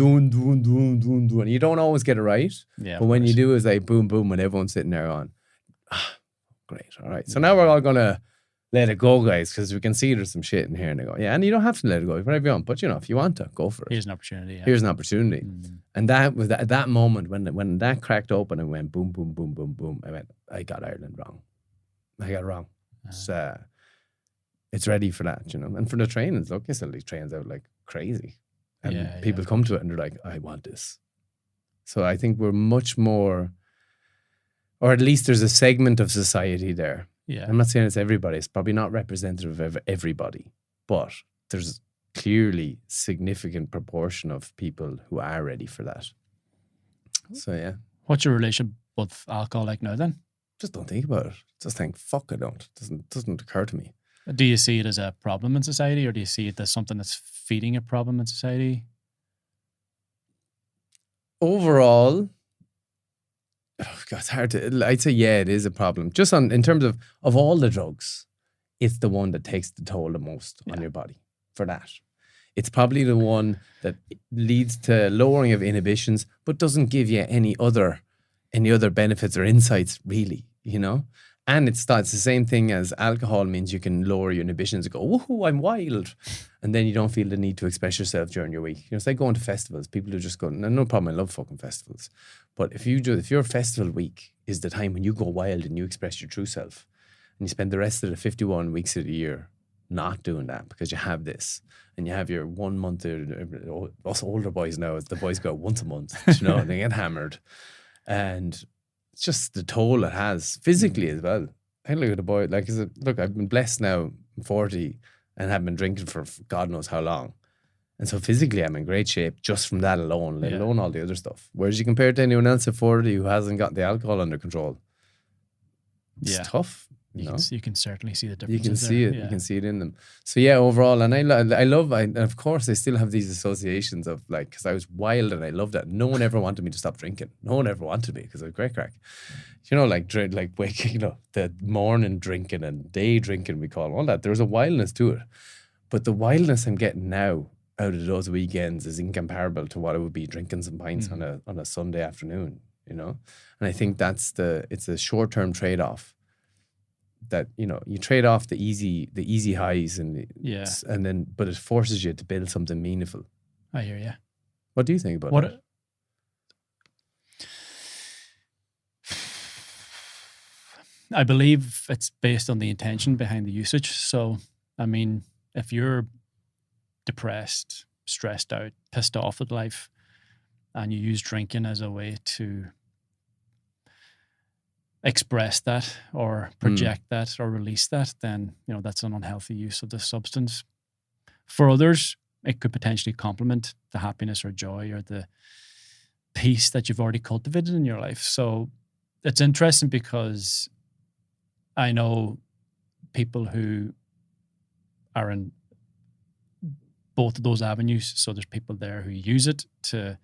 And you don't always get it right. Yeah, but when you do, it's like boom, boom, when everyone's sitting there on, great, all right. So now we're all going to let it go, guys, because we can see there's some shit in here. And they go, yeah, and you don't have to let it go whatever you want. But, if you want to, go for it. Here's an opportunity. Yeah. Here's an opportunity. And that was that moment when that cracked open and went boom, boom, boom, boom, boom. I went, I got Ireland wrong. I got it wrong. It's ready for that, And for the trainings, look, I still trains out like crazy. And people come to it and they're like, I want this. So I think we're much more, or at least there's a segment of society there. Yeah. I'm not saying it's everybody. It's probably not representative of everybody, but there's clearly significant proportion of people who are ready for that. So yeah. What's your relationship with alcohol like now then? Just don't think about it. Just think, fuck, I don't. It doesn't occur to me. Do you see it as a problem in society, or do you see it as something that's feeding a problem in society? Overall, it's hard to. I'd say it is a problem. Just in terms of all the drugs, it's the one that takes the toll the most on your body. For that, it's probably the one that leads to lowering of inhibitions, but doesn't give you any other benefits or insights, really. And it's the same thing as alcohol means you can lower your inhibitions and go, woohoo, I'm wild. And then you don't feel the need to express yourself during your week. It's like going to festivals. People who just go, no problem, I love fucking festivals. But if your festival week is the time when you go wild and you express your true self, and you spend the rest of the 51 weeks of the year not doing that because you have this, and you have your 1 month, us older boys now, the boys go once a month, and they get hammered. And it's just the toll it has physically as well. I look at the boy, look, I've been blessed now, I'm 40. and have been drinking for God knows how long. And so physically I'm in great shape just from that alone, let alone all the other stuff. Whereas you compare it to anyone else at 40 who hasn't got the alcohol under control. It's tough. You can certainly see the difference. You can see it. You can see it in them. So yeah, overall, and and of course, I still have these associations of like, because I was wild and I loved it. No one ever wanted me to stop drinking. No one ever wanted me because I was great crack. You know, like waking, the morning drinking and day drinking, we call all that. There was a wildness to it, but the wildness I'm getting now out of those weekends is incomparable to what it would be drinking some pints on a Sunday afternoon. You know, and I think it's a short-term trade-off. That you trade off the easy highs and then but it forces you to build something meaningful. I hear you. What do you think about that? I believe it's based on the intention behind the usage. So, I mean, if you're depressed, stressed out, pissed off with life, and you use drinking as a way to express that or project that or release that, then that's an unhealthy use of the substance. For others, it could potentially complement the happiness or joy or the peace that you've already cultivated in your life. So it's interesting because I know people who are in both of those avenues. So there's people there who use it to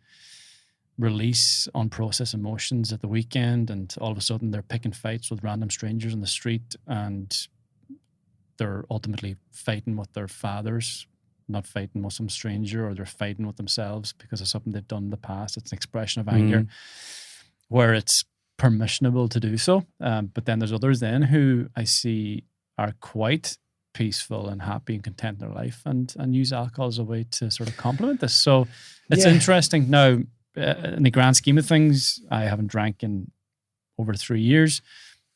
release unprocessed emotions at the weekend, and all of a sudden they're picking fights with random strangers on the street, and they're ultimately fighting with their fathers, not fighting with some stranger, or they're fighting with themselves because of something they've done in the past. It's an expression of anger where it's permissionable to do so. But then there's others then who I see are quite peaceful and happy and content in their life and use alcohol as a way to sort of complement this. So it's interesting. Now, in the grand scheme of things, I haven't drank in over 3 years.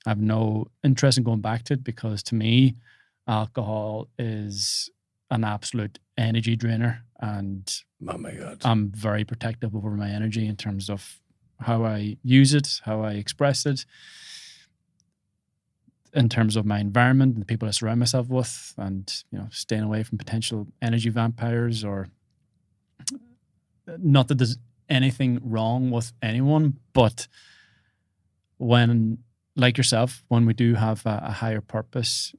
I have no interest in going back to it because to me, alcohol is an absolute energy drainer, and oh my God, I'm very protective over my energy in terms of how I use it, how I express it, in terms of my environment and the people I surround myself with, and staying away from potential energy vampires. Or not that there's anything wrong with anyone, but when, like yourself, when we do have a higher purpose,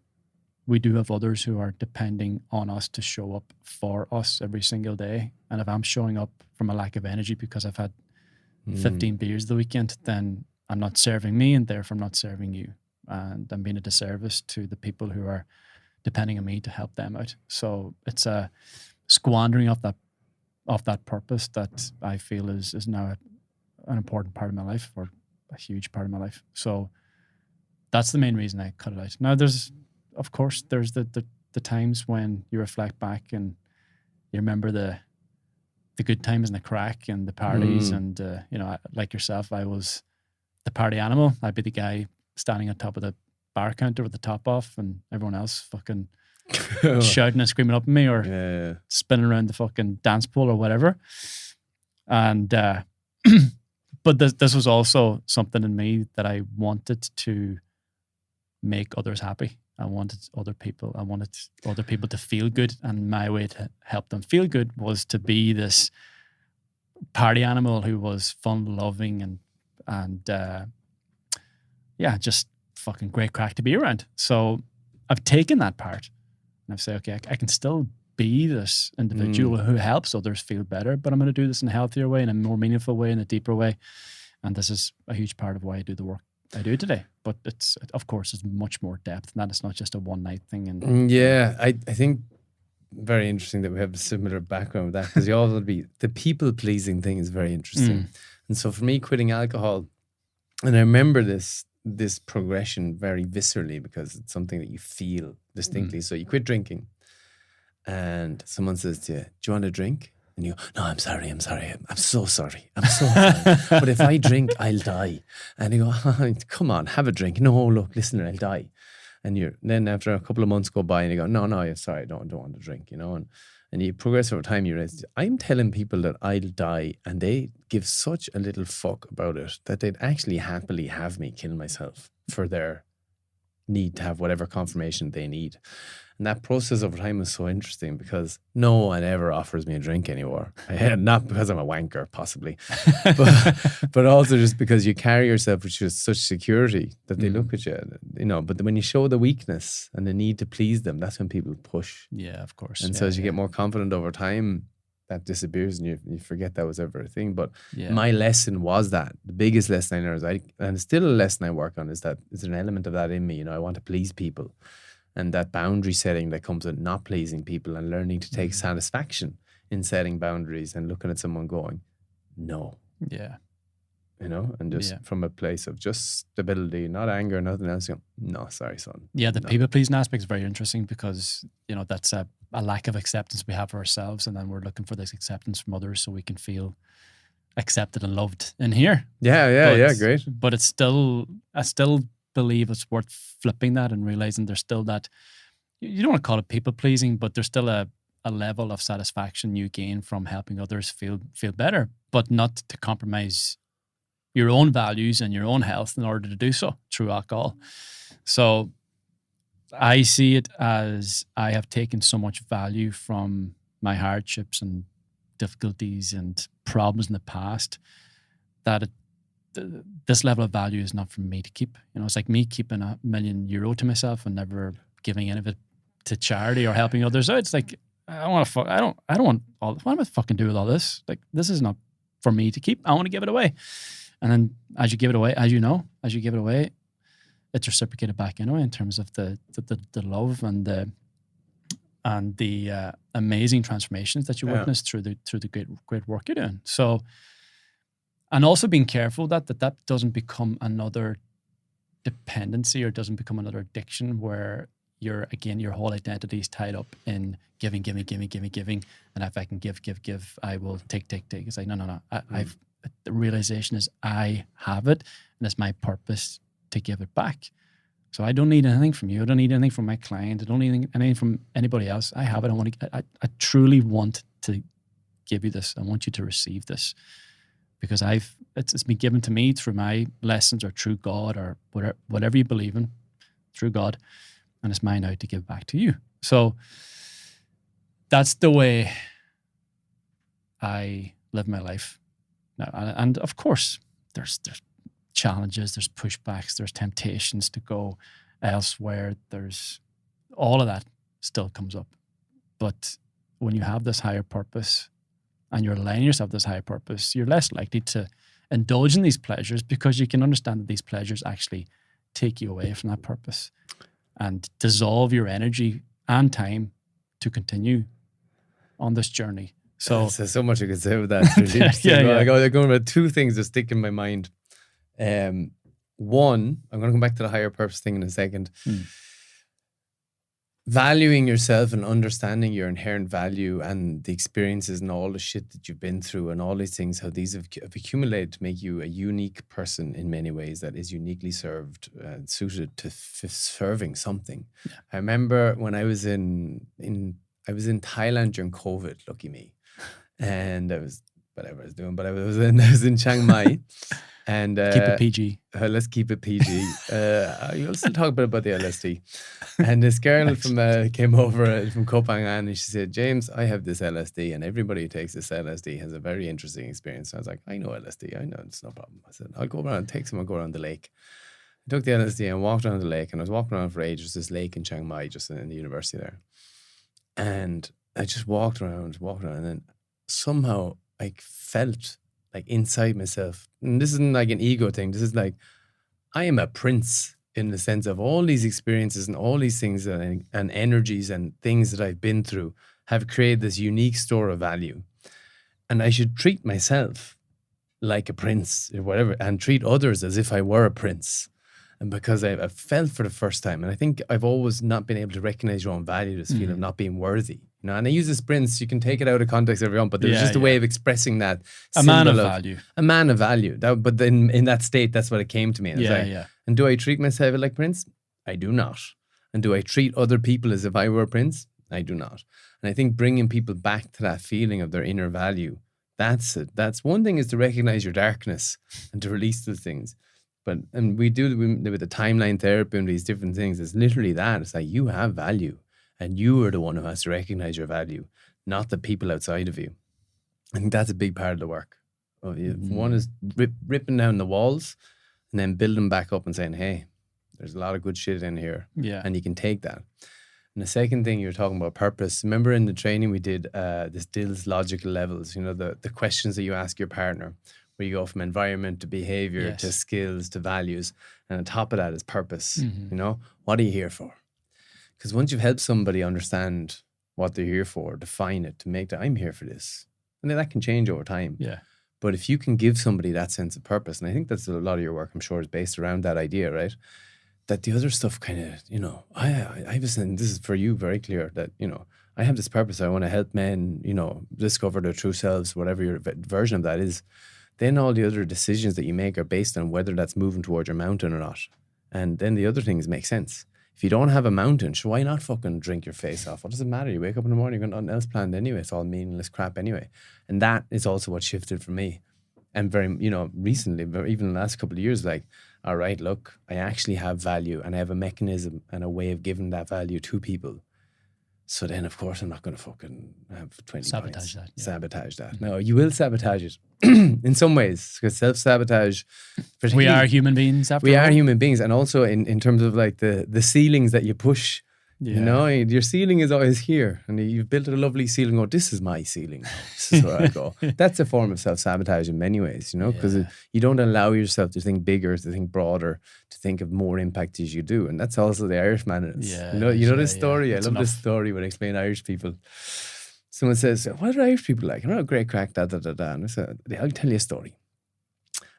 we do have others who are depending on us to show up for us every single day. And if I'm showing up from a lack of energy because I've had 15 beers the weekend, then I'm not serving me, and therefore I'm not serving you. And I'm being a disservice to the people who are depending on me to help them out. So it's a squandering of that purpose that I feel is now an important part of my life, or a huge part of my life. So that's the main reason I cut it out. Now there's the times when you reflect back and you remember the good times and the crack and the parties and like yourself, I was the party animal. I'd be the guy standing on top of the bar counter with the top off, and everyone else fucking shouting and screaming up at me, or spinning around the fucking dance pool or whatever. And but this was also something in me that I wanted to make others happy. I wanted other people to feel good, and my way to help them feel good was to be this party animal who was fun-loving and just fucking great crack to be around. So I've taken that part and I've said, okay, I can still be this individual who helps others feel better, but I'm going to do this in a healthier way, in a more meaningful way, in a deeper way. And this is a huge part of why I do the work I do today. But it's, of course, it's much more depth than that. It's not just a one night thing. And I think very interesting that we have a similar background with that, because you all will be, the people pleasing thing is very interesting. And so for me, quitting alcohol, and I remember this progression very viscerally, because it's something that you feel distinctly. So you quit drinking and someone says to you, do you want a drink? And you go, no, I'm sorry. I'm so sorry. But if I drink, I'll die. And you go, oh, come on, have a drink. No, look, listen, I'll die. And then after a couple of months go by and you go, no, sorry, I don't want to drink, And you progress over time, you realize, I'm telling people that I'll die, and they give such a little fuck about it that they'd actually happily have me kill myself for their need to have whatever confirmation they need. And that process over time is so interesting because no one ever offers me a drink anymore. Not because I'm a wanker, possibly, but also just because you carry yourself with just such security that they look at you, you know. But when you show the weakness and the need to please them, that's when people push. Yeah, of course. And so as you get more confident over time, that disappears and you forget that was ever a thing. But my lesson was that the biggest lesson I learned, and still a lesson I work on, is that there's an element of that in me. You know, I want to please people. And that boundary setting that comes with not pleasing people and learning to take satisfaction in setting boundaries and looking at someone going, no. Yeah. You know, and just from a place of just stability, not anger, nothing else. You go, no, sorry, son. Yeah, the people pleasing aspect is very interesting because, you know, that's a lack of acceptance we have for ourselves. And then we're looking for this acceptance from others so we can feel accepted and loved in here. Yeah, great. But it's still, I still believe it's worth flipping that and realizing there's still that, you don't want to call it people pleasing, but there's still a level of satisfaction you gain from helping others feel better, but not to compromise your own values and your own health in order to do so through alcohol. So I see it as I have taken so much value from my hardships and difficulties and problems in the past that this level of value is not for me to keep. You know, it's like me keeping €1 million to myself and never giving any of it to charity or helping others out. It's like, I don't want all, what am I fucking do with all this? Like, this is not for me to keep. I want to give it away. And then as you give it away, as you give it away, it's reciprocated back anyway in terms of the love and the amazing transformations that you witness through the great work you're doing. So, and also being careful that doesn't become another dependency or doesn't become another addiction where your whole identity is tied up in giving. And if I can give, I will take. It's like, no. The realization is I have it and it's my purpose to give it back. So I don't need anything from you. I don't need anything from my client. I don't need anything from anybody else. I have it. I truly want to give you this. I want you to receive this. Because it's been given to me through my lessons or through God or whatever you believe in, through God, and it's mine now to give back to you. So that's the way I live my life now. And of course, there's challenges, there's pushbacks, there's temptations to go elsewhere. There's all of that still comes up. But when you have this higher purpose, and you're aligning yourself with this higher purpose, you're less likely to indulge in these pleasures because you can understand that these pleasures actually take you away from that purpose and dissolve your energy and time to continue on this journey. So there's so much I could say about that. I'm going about two things that stick in my mind. One, I'm going to come back to the higher purpose thing in a second. Valuing yourself and understanding your inherent value and the experiences and all the shit that you've been through and all these things, how these have accumulated to make you a unique person in many ways that is uniquely suited to serving something. Yeah. I remember when I was in Thailand during COVID, lucky me, and I was whatever I was doing, but I was in Chiang Mai. And keep it PG. Let's keep it PG. You'll still talk about the LSD. And this girl came over from Koh Phangan and she said, James, I have this LSD and everybody who takes this LSD has a very interesting experience. So I was like, I know LSD. I know it's no problem. I said, I'll go around and take some and go around the lake. I took the LSD and walked around the lake and I was walking around for ages. This lake in Chiang Mai, just in the university there. And I just walked around and then somehow I felt like inside myself, and this isn't like an ego thing, this is like, I am a prince in the sense of all these experiences and all these things and energies and things that I've been through have created this unique store of value. And I should treat myself like a prince or whatever and treat others as if I were a prince. And because I felt for the first time, and I think I've always not been able to recognize your own value, this feeling of not being worthy. You know, and I use this prince, you can take it out of context if you want, but there's just a way of expressing that. A man of value. A man of value. But then in that state, that's what it came to me. And and do I treat myself like prince? I do not. And do I treat other people as if I were a prince? I do not. And I think bringing people back to that feeling of their inner value, that's it. That's one thing, is to recognize your darkness and to release those things. And we do with the timeline therapy and these different things. It's literally that. It's like you have value, and you are the one who has to recognize your value, not the people outside of you. I think that's a big part of the work. One is ripping down the walls, and then building back up and saying, "Hey, there's a lot of good shit in here, and you can take that." And the second thing you're talking about, purpose. Remember in the training we did this Dill's logical levels. You know, the questions that you ask your partner, where you go from environment to behavior to skills to values, and on top of that is purpose. You know, what are you here for? Because once you've helped somebody understand what they're here for, define it, to make that I'm here for this, and then that can change over time. Yeah. But if you can give somebody that sense of purpose, and I think that's a lot of your work, I'm sure, is based around that idea, right? That the other stuff kind of, you know, I was saying, this is for you very clear, that, you know, I have this purpose. I want to help men, you know, discover their true selves, whatever your version of that is. Then all the other decisions that you make are based on whether that's moving towards your mountain or not. And then the other things make sense. If you don't have a mountain, so why not fucking drink your face off? What does it matter? You wake up in the morning, you've got nothing else planned anyway. It's all meaningless crap anyway. And that is also what shifted for me. And very, you know, recently, even the last couple of years, like, all right, look, I actually have value, and I have a mechanism and a way of giving that value to people. So then, of course, I'm not going to fucking have 20 Sabotage points. that. Yeah. Sabotage that. No, you will sabotage it in some ways, because self-sabotage. We are human beings after all. We are human beings. And also in terms of like the ceilings that you push, you know, your ceiling is always here. And you've built a lovely ceiling. Oh, this is my ceiling. This is where I go. That's a form of self-sabotage in many ways, you know, because you don't allow yourself to think bigger, to think broader, to think of more impact as you do. And that's also the Irishman is. Yeah, you know this story? yeah. I love this story when I explain Irish people. Someone says, what are Irish people like? I'm not a great crack, da, da, da, da. And I said, I'll tell you a story.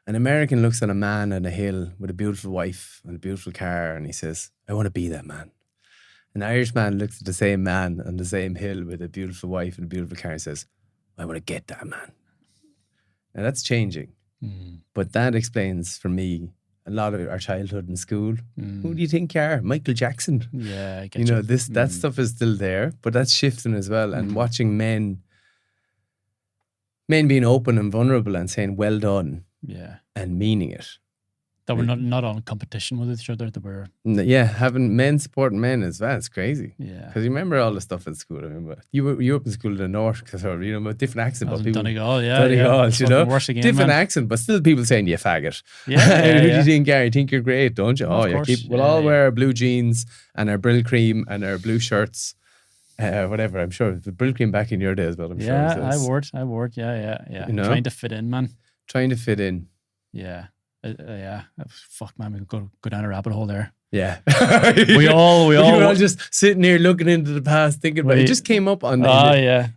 An American looks at a man on a hill with a beautiful wife and a beautiful car, and he says, I want to be that man. An Irishman looks at the same man on the same hill with a beautiful wife and a beautiful car and says, I want to get that man. Now that's changing. But that explains for me a lot of our childhood in school. Who do you think you are? Michael Jackson. Yeah, I get you know, that stuff is still there, but that's shifting as well. And watching men being open and vulnerable and saying, well done. Yeah. And meaning it. That we're not on competition with each other, that we're... Yeah, having men supporting men as well, it's crazy. Yeah. Because you remember all the stuff in school. I remember you were up in school in the north, because, you know, with different accent. I was but in people, Donegal, Donegal, you know? Worse again, different man. accent, but still people saying you faggot. Yeah, Who do you think, Gary? You think you're great, don't you? Of Oh, course. we'll all wear our blue jeans and our Brill cream and our blue shirts. Whatever, I'm sure. The Brill cream back in your days, but I'm sure. Yeah, I wore it. Yeah. You know? Trying to fit in, man. Trying to fit in. Yeah. Fuck, man, we could go down a rabbit hole there. Yeah. we all were all just sitting here looking into the past, thinking about it. It just came up on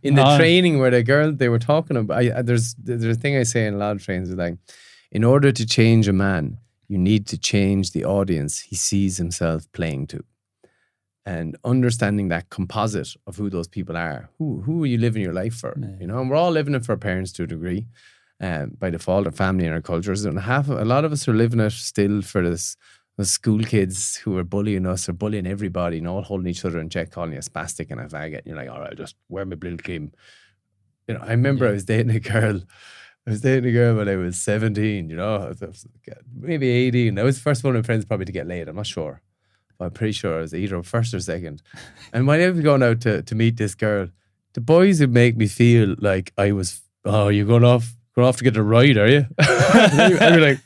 in the training where the girl they were talking about. There's a thing I say in a lot of trainings, is like, in order to change a man, you need to change the audience he sees himself playing to. And understanding that composite of who those people are. Who are you living your life for? Yeah. You know, and we're all living it for our parents to a degree. By default, our family and our cultures. And a lot of us are living it still for the school kids who are bullying us or bullying everybody, and all holding each other in check, calling you a spastic and a faggot. And you're like, all right, just wear my blue cream. You know, I remember I was dating a girl when I was 17, you know, maybe 18. That was the first one of my friends probably to get laid. I'm not sure. But I'm pretty sure I was either first or second. And when I was going out to meet this girl, the boys would make me feel like I was, oh, you're going off to get a ride, are you? I'd be like,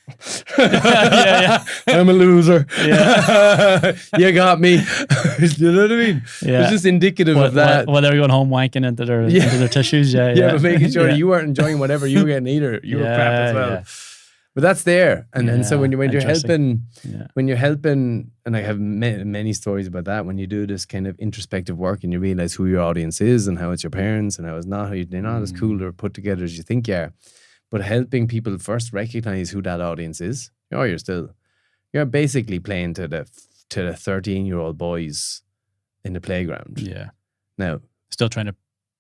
I'm a loser. Yeah. You got me. You know what I mean? Yeah. It's just indicative of that. While they were going home wanking into their tissues. Yeah, but making sure you weren't enjoying whatever you were getting either. You were crap as well. Yeah. But that's there. And so when you're helping, and I have many stories about that, when you do this kind of introspective work and you realize who your audience is and how it's your parents and how it's not, they're not as cool or put together as you think you are. But helping people first recognize who that audience is. You're basically playing to the 13-year-old boys in the playground. Yeah. Now, still trying to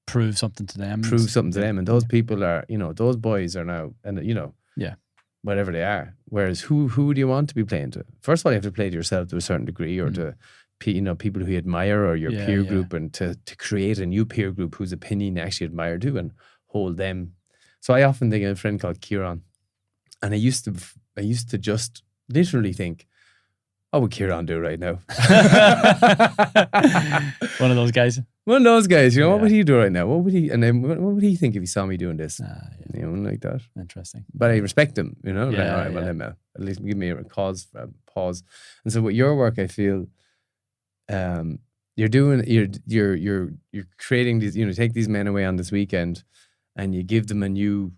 prove something to them. And those people are, you know, those boys are now, and you know, whatever they are. Whereas who do you want to be playing to? First of all, you have to play to yourself to a certain degree, or to, you know, people who you admire, or your peer group, and to create a new peer group whose opinion you actually admire too, and hold them. So I often think of a friend called Kieran, and I used to just literally think, what would Kieran do right now? One of those guys. One of those guys, you know, what Yeah. would he do right now? What would he, and then what would he think if he saw me doing this? Yeah. You know, like that. Interesting. But I respect him, you know. Like, Yeah, all right, well, yeah. let me at least give me a cause, pause. And so with your work, I feel, you're doing, you're creating these. You know, take these men away on this weekend, and you give them a new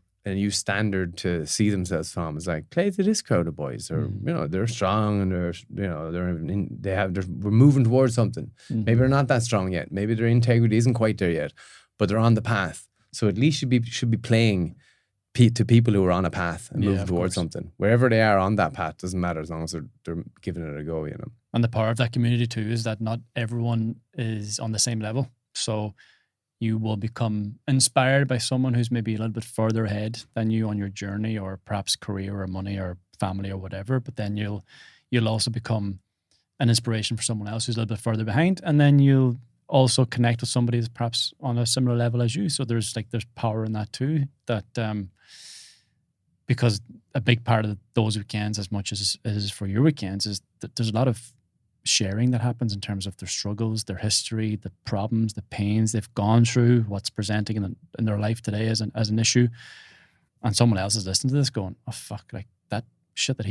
standard to see themselves from. It's like, play to this crowd of boys, or you know, they're strong and we're moving towards something. Maybe they're not that strong yet. Maybe their integrity isn't quite there yet, but they're on the path. So at least should be playing to people who are on a path and moving towards something. Wherever they are on that path, doesn't matter as long as they're giving it a go, you know. And the power of that community too is that not everyone is on the same level. So you will become inspired by someone who's maybe a little bit further ahead than you on your journey, or perhaps career or money or family or whatever. But then you'll also become an inspiration for someone else who's a little bit further behind. And then you'll also connect with somebody who's perhaps on a similar level as you. So there's power in that too, that because a big part of those weekends, as much as it is for your weekends, is that there's a lot of sharing that happens in terms of their struggles, their history, the problems, the pains they've gone through, what's presenting in their life today as an issue. And someone else is listening to this going, oh fuck, like that shit that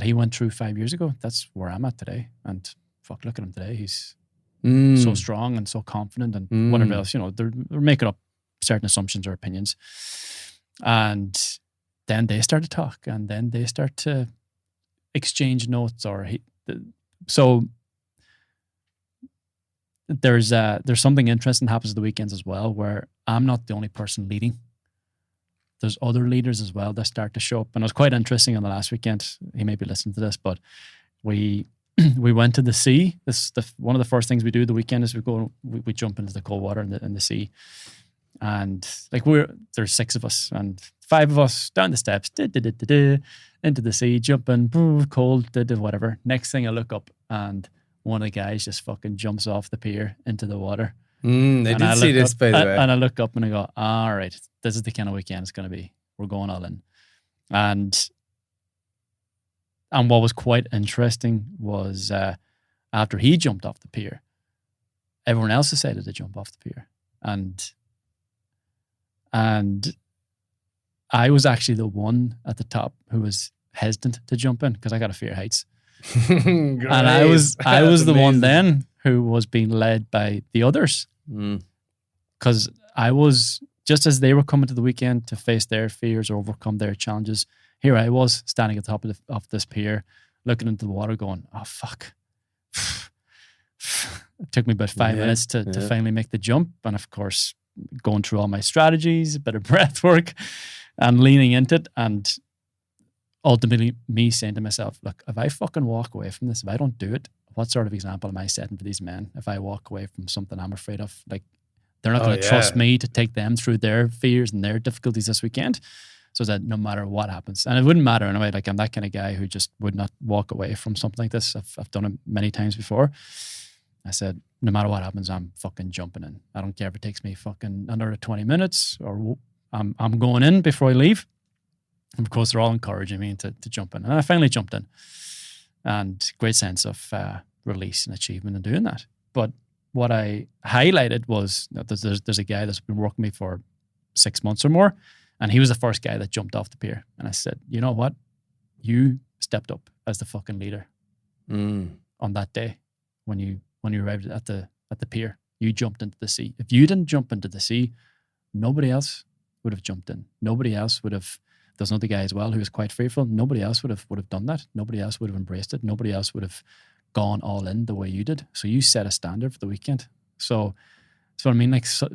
he went through 5 years ago, that's where I'm at today. And fuck, look at him today. He's so strong and so confident and whatever else, you know, they're making up certain assumptions or opinions. And then they start to talk, and then they start to exchange notes, so there's something interesting happens at the weekends as well, where I'm not the only person leading. There's other leaders as well that start to show up. And it was quite interesting on the last weekend. He may be listening to this, but we went to the sea. One of the first things we do the weekend is we jump into the cold water in the sea. And like there's 6 of us, and 5 of us down the steps, into the sea, jumping, cold, whatever. Next thing I look up, and one of the guys just fucking jumps off the pier into the water. I did see this, by the way. And I look up and I go, all right, this is the kind of weekend it's going to be. We're going all in. And what was quite interesting was after he jumped off the pier, everyone else decided to jump off the pier. And I was actually the one at the top who was hesitant to jump in because I got a fear of heights. And I was the one then who was being led by the others. Because I was, just as they were coming to the weekend to face their fears or overcome their challenges, here I was standing at the top of this pier, looking into the water going, oh, fuck. It took me about 5 minutes to finally make the jump. And of course, going through all my strategies, a bit of breath work and leaning into it. And ultimately me saying to myself, look, if I fucking walk away from this, if I don't do it, what sort of example am I setting for these men? If I walk away from something I'm afraid of, like they're not going to trust me to take them through their fears and their difficulties this weekend. So that no matter what happens, and it wouldn't matter anyway, like I'm that kind of guy who just would not walk away from something like this. I've done it many times before. I said, no matter what happens, I'm fucking jumping in. I don't care if it takes me fucking another 20 minutes or I'm going in before I leave. And of course, they're all encouraging me to jump in. And I finally jumped in. And great sense of release and achievement in doing that. But what I highlighted was that there's a guy that's been working with me for 6 months or more. And he was the first guy that jumped off the pier. And I said, you know what? You stepped up as the fucking leader on that day when you arrived at the pier. You jumped into the sea. If you didn't jump into the sea, nobody else would have jumped in. Nobody else would have. There's another guy as well who was quite fearful. Nobody else would have done that. Nobody else would have embraced it. Nobody else would have gone all in the way you did. So you set a standard for the weekend. So that's what I mean. Like so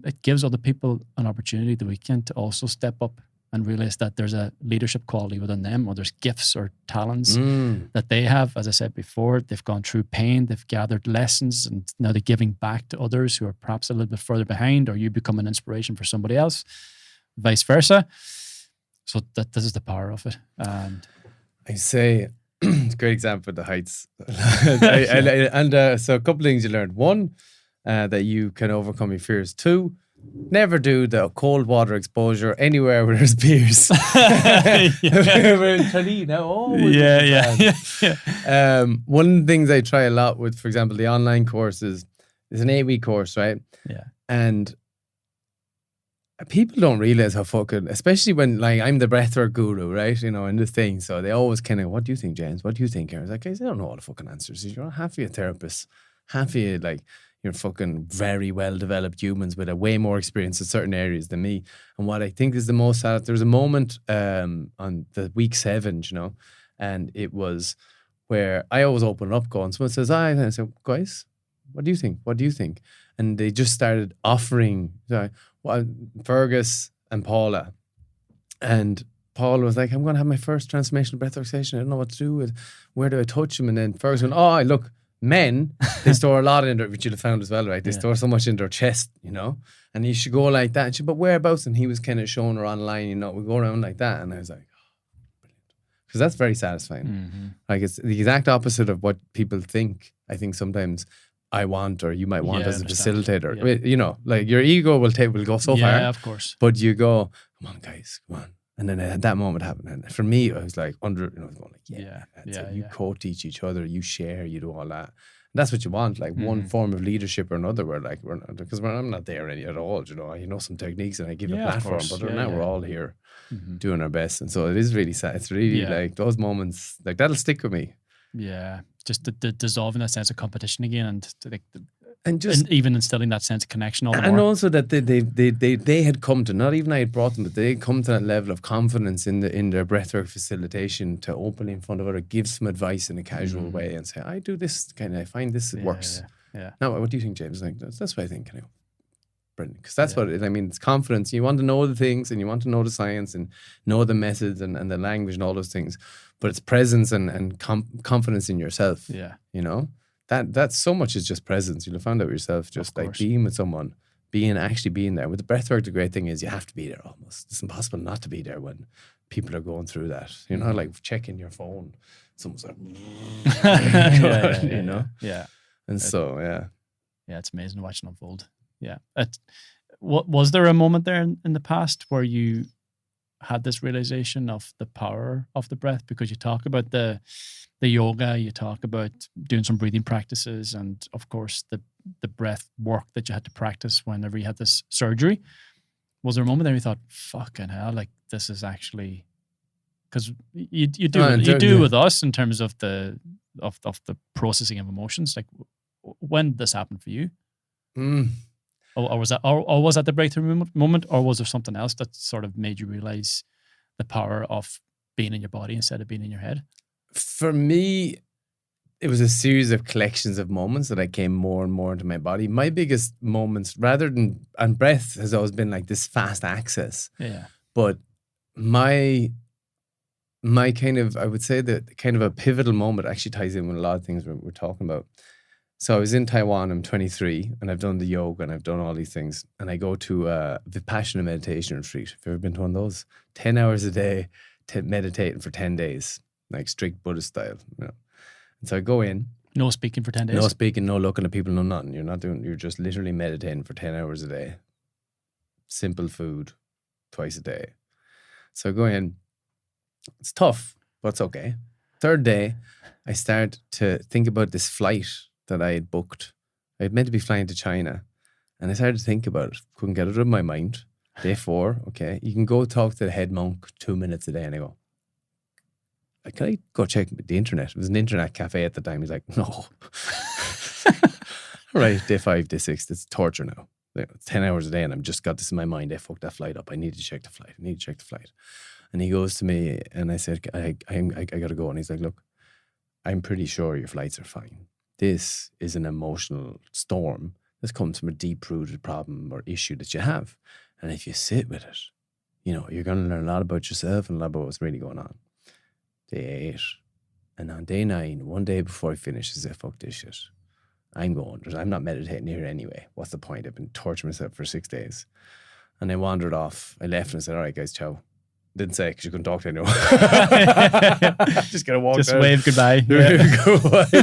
it gives other people an opportunity the weekend to also step up and realize that there's a leadership quality within them, or there's gifts or talents that they have. As I said before, they've gone through pain, they've gathered lessons, and now they're giving back to others who are perhaps a little bit further behind, or you become an inspiration for somebody else, vice versa. So this is the power of it. And I say, it's a great example of the heights. So a couple of things you learned. One, that you can overcome your fears. 2, never do the cold water exposure anywhere where there's beers. We're in Tralee now. One of the things I try a lot with, for example, the online courses is an 8-week course, right? Yeah. And people don't realize how fucking, especially when like I'm the breathwork guru, right? You know, in this thing. So they always kind of, what do you think, James? What do you think? I was like, guys, I don't know all the fucking answers. You're not half of you therapists, half of you like you're fucking very well developed humans with a way more experience in certain areas than me. And what I think is the most sad, there was a moment on the week 7, you know, and it was where I always open up going, someone says, and I said, guys, what do you think? What do you think? And they just started offering, Fergus and Paula. And Paula was like, I'm going to have my first transformational breathwork session. I don't know what to do with, where do I touch them? And then Fergus went, look, men, they store a lot in their, which you'd have found as well, right? They store so much in their chest, you know? And you should go like that. And she, but whereabouts? And he was kind of showing her online, you know, we go around like that. And I was like, brilliant. Because that's very satisfying. Mm-hmm. Like it's the exact opposite of what people think. I think sometimes I want, or you might want as a facilitator. Yeah. I mean, you know, like your ego will go so far. Yeah, of course. But you go, come on, guys, come on. And then at that moment happened. And for me, I was like, I was going like, you co-teach each other, you share, you do all that. And that's what you want, like one form of leadership or another. Where like because I'm not there at all. You know some techniques, and I give a platform. But now we're all here doing our best, and so it is really sad. It's really like those moments, like that'll stick with me. Yeah, just the dissolving that sense of competition again, and even instilling that sense of connection all the and more. also that they had come to, not even I had brought them, but they had come to that level of confidence in their breathwork facilitation to openly in front of others, give some advice in a casual way and say, I do this kind of, I find this works. Yeah. Now, what do you think, James? Like that's what I think. You know, brilliant, because that's what it is. I mean, it's confidence. You want to know the things, and you want to know the science, and know the methods, and the language, and all those things. But it's presence and confidence in yourself. Yeah, you know. That's so much is just presence. You'll find out yourself, just like being with someone, actually being there. With the breathwork, the great thing is you have to be there almost. It's impossible not to be there when people are going through that. You know, like checking your phone. Someone's like, you know? Yeah. And so, Yeah, it's amazing to watch it unfold. Yeah. Was there a moment there in the past where you had this realization of the power of the breath? Because you talk about the yoga, you talk about doing some breathing practices, and of course the breath work that you had to practice whenever you had this surgery. Was there a moment there you thought, fucking hell, like this is actually, because you do with us in terms of the processing of emotions. Like when did this happen for you? Or was that the breakthrough moment, or was there something else that sort of made you realize the power of being in your body instead of being in your head? For me, it was a series of collections of moments that I came more and more into my body. My biggest moments, and breath has always been like this fast access. Yeah. But my kind of, I would say that kind of a pivotal moment actually ties in with a lot of things we're talking about. So I was in Taiwan, I'm 23, and I've done the yoga and I've done all these things. And I go to a Vipassana meditation retreat. Have you ever been to one of those? 10 hours a day, meditating for 10 days, like strict Buddhist style. You know? And so I go in. No speaking for 10 days? No speaking, no looking at people, no nothing. You're just literally meditating for 10 hours a day. Simple food, twice a day. So I go in. It's tough, but it's okay. Third day, I start to think about this flight that I had booked. I had meant to be flying to China, and I started to think about it. Couldn't get it out of my mind. Day 4, okay, you can go talk to the head monk 2 minutes a day. And I go, can I go check the internet? It was an internet cafe at the time. He's like, no. All right, day 5, day 6, it's torture now. It's 10 hours a day, and I've just got this in my mind. I fucked that flight up. I need to check the flight. And he goes to me, and I said, I got to go. And he's like, look, I'm pretty sure your flights are fine. This is an emotional storm. This comes from a deep-rooted problem or issue that you have. And if you sit with it, you know, you're going to learn a lot about yourself and a lot about what's really going on. Day 8. And on day 9, one day before I finish, I said, fuck this shit. I'm not meditating here anyway. What's the point? I've been torturing myself for 6 days. And I wandered off. I left and I said, all right, guys, ciao. Didn't say because you couldn't talk to anyone. Just gotta walk. Just out. Wave goodbye.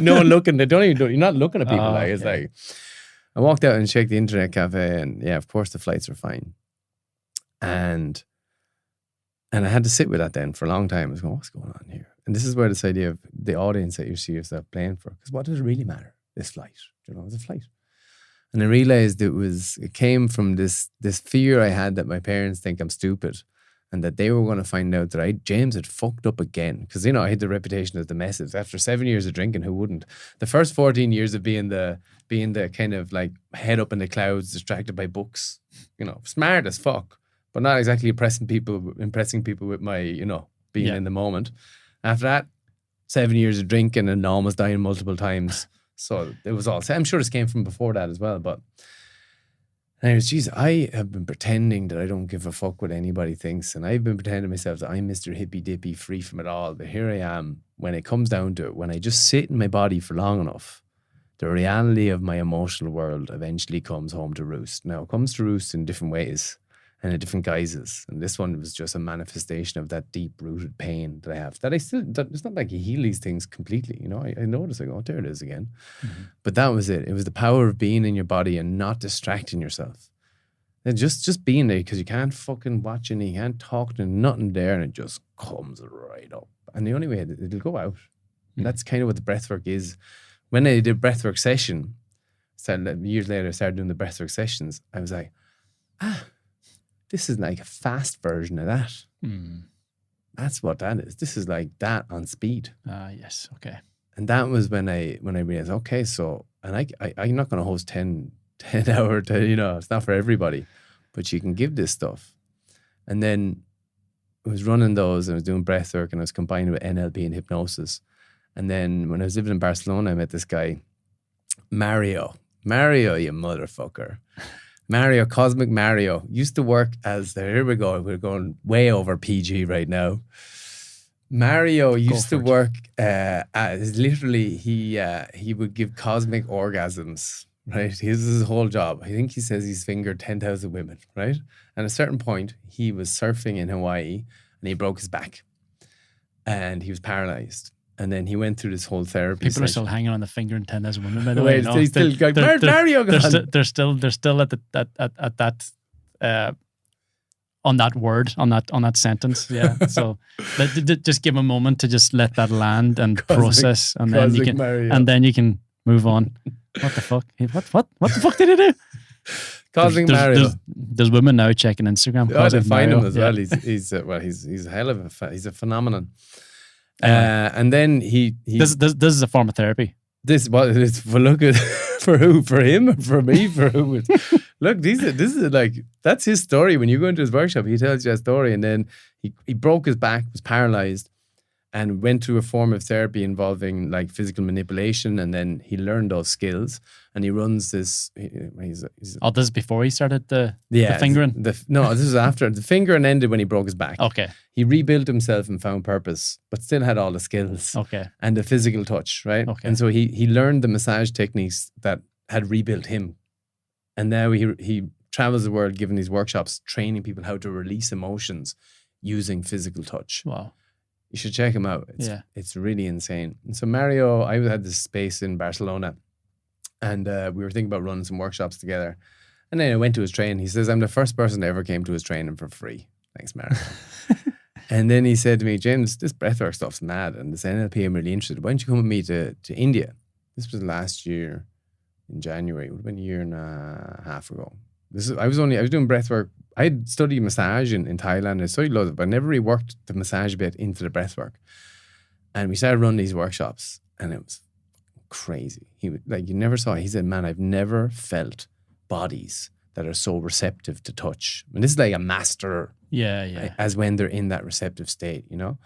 No one looking. You're not looking at people. Like it's like, I walked out and checked the internet cafe, and yeah, of course the flights were fine. And I had to sit with that then for a long time. I was going, what's going on here? And this is where this idea of the audience that you see yourself playing for, because what does it really matter? This flight, you know, it's a flight. And I realized it came from this fear I had that my parents think I'm stupid, and that they were going to find out that James had fucked up again. Because, you know, I had the reputation as the message. After 7 years of drinking, who wouldn't? The first 14 years of being the kind of like head up in the clouds, distracted by books, you know, smart as fuck, but not exactly impressing people with my, you know, being in the moment. After that, 7 years of drinking and almost dying multiple times. So it was all, I'm sure this came from before that as well, but anyways, geez, I have been pretending that I don't give a fuck what anybody thinks, and I've been pretending to myself that I'm Mr. Hippy Dippy, free from it all. But here I am, when it comes down to it, when I just sit in my body for long enough, the reality of my emotional world eventually comes home to roost. Now, it comes to roost in different ways and in different guises. And this one was just a manifestation of that deep-rooted pain that I have. It's not like you heal these things completely, you know. I notice, I go, oh, there it is again. Mm-hmm. But that was it. It was the power of being in your body and not distracting yourself. And just being there, because you can't fucking watch and you can't talk to nothing there, and it just comes right up. And the only way it'll go out. And that's kind of what the breathwork is. When I did breathwork session, years later I started doing the breathwork sessions, I was like, this is like a fast version of that. That's what that is. This is like that on speed. Yes. Okay. And that was when I realized, okay, so, and I'm not going to host 10 hour, you know, it's not for everybody, but you can give this stuff. And then I was running those, and I was doing breathwork, and I was combining with NLP and hypnosis. And then when I was living in Barcelona, I met this guy, Mario, you motherfucker. Mario, Cosmic Mario, used to work as, here we go, we're going way over PG right now. Mario used to work, literally, he would give cosmic orgasms, right? This is his whole job. I think he says he's fingered 10,000 women, right? And at a certain point, he was surfing in Hawaii, and he broke his back, and he was paralyzed. And then he went through this whole therapy. People are still hanging on the finger in 10,000 women, by the way. He's still going, Mario gone. They're still at that on that word, on that sentence. Yeah. So just give a moment to just let that land and process, and then you can move on. What the fuck? What the fuck did he do? Cosmic Mario. There's women now checking Instagram. Oh, they find him as well. He's a hell of he's a phenomenon. And then this is a form of therapy. This it's for look at for who, for him, or for me, for who? Look, this is like, that's his story. When you go into his workshop, he tells you a story, and then he broke his back, was paralyzed, and went through a form of therapy involving like physical manipulation, and then he learned those skills, and he runs this. This is before he started the fingering? No, this is after. The fingering ended when he broke his back. Okay. He rebuilt himself and found purpose, but still had all the skills. Okay. And the physical touch, right? Okay. And so he learned the massage techniques that had rebuilt him. And now he travels the world giving these workshops, training people how to release emotions using physical touch. Wow. You should check him out. It's really insane. And so Mario, I had this space in Barcelona, and we were thinking about running some workshops together. And then I went to his training. He says, I'm the first person that ever came to his training for free. Thanks, Mario. And then he said to me, James, this breathwork stuff's mad, and this NLP, I'm really interested. Why don't you come with me to India? This was last year in January. It would have been a year and a half ago. I was doing breathwork. I had studied massage in Thailand. I studied loads of it, but I never really worked the massage bit into the breathwork. And we started running these workshops, and it was crazy. He would, like, you never saw it. He said, man, I've never felt bodies that are so receptive to touch. And this is like a master. Yeah. As when they're in that receptive state, you know?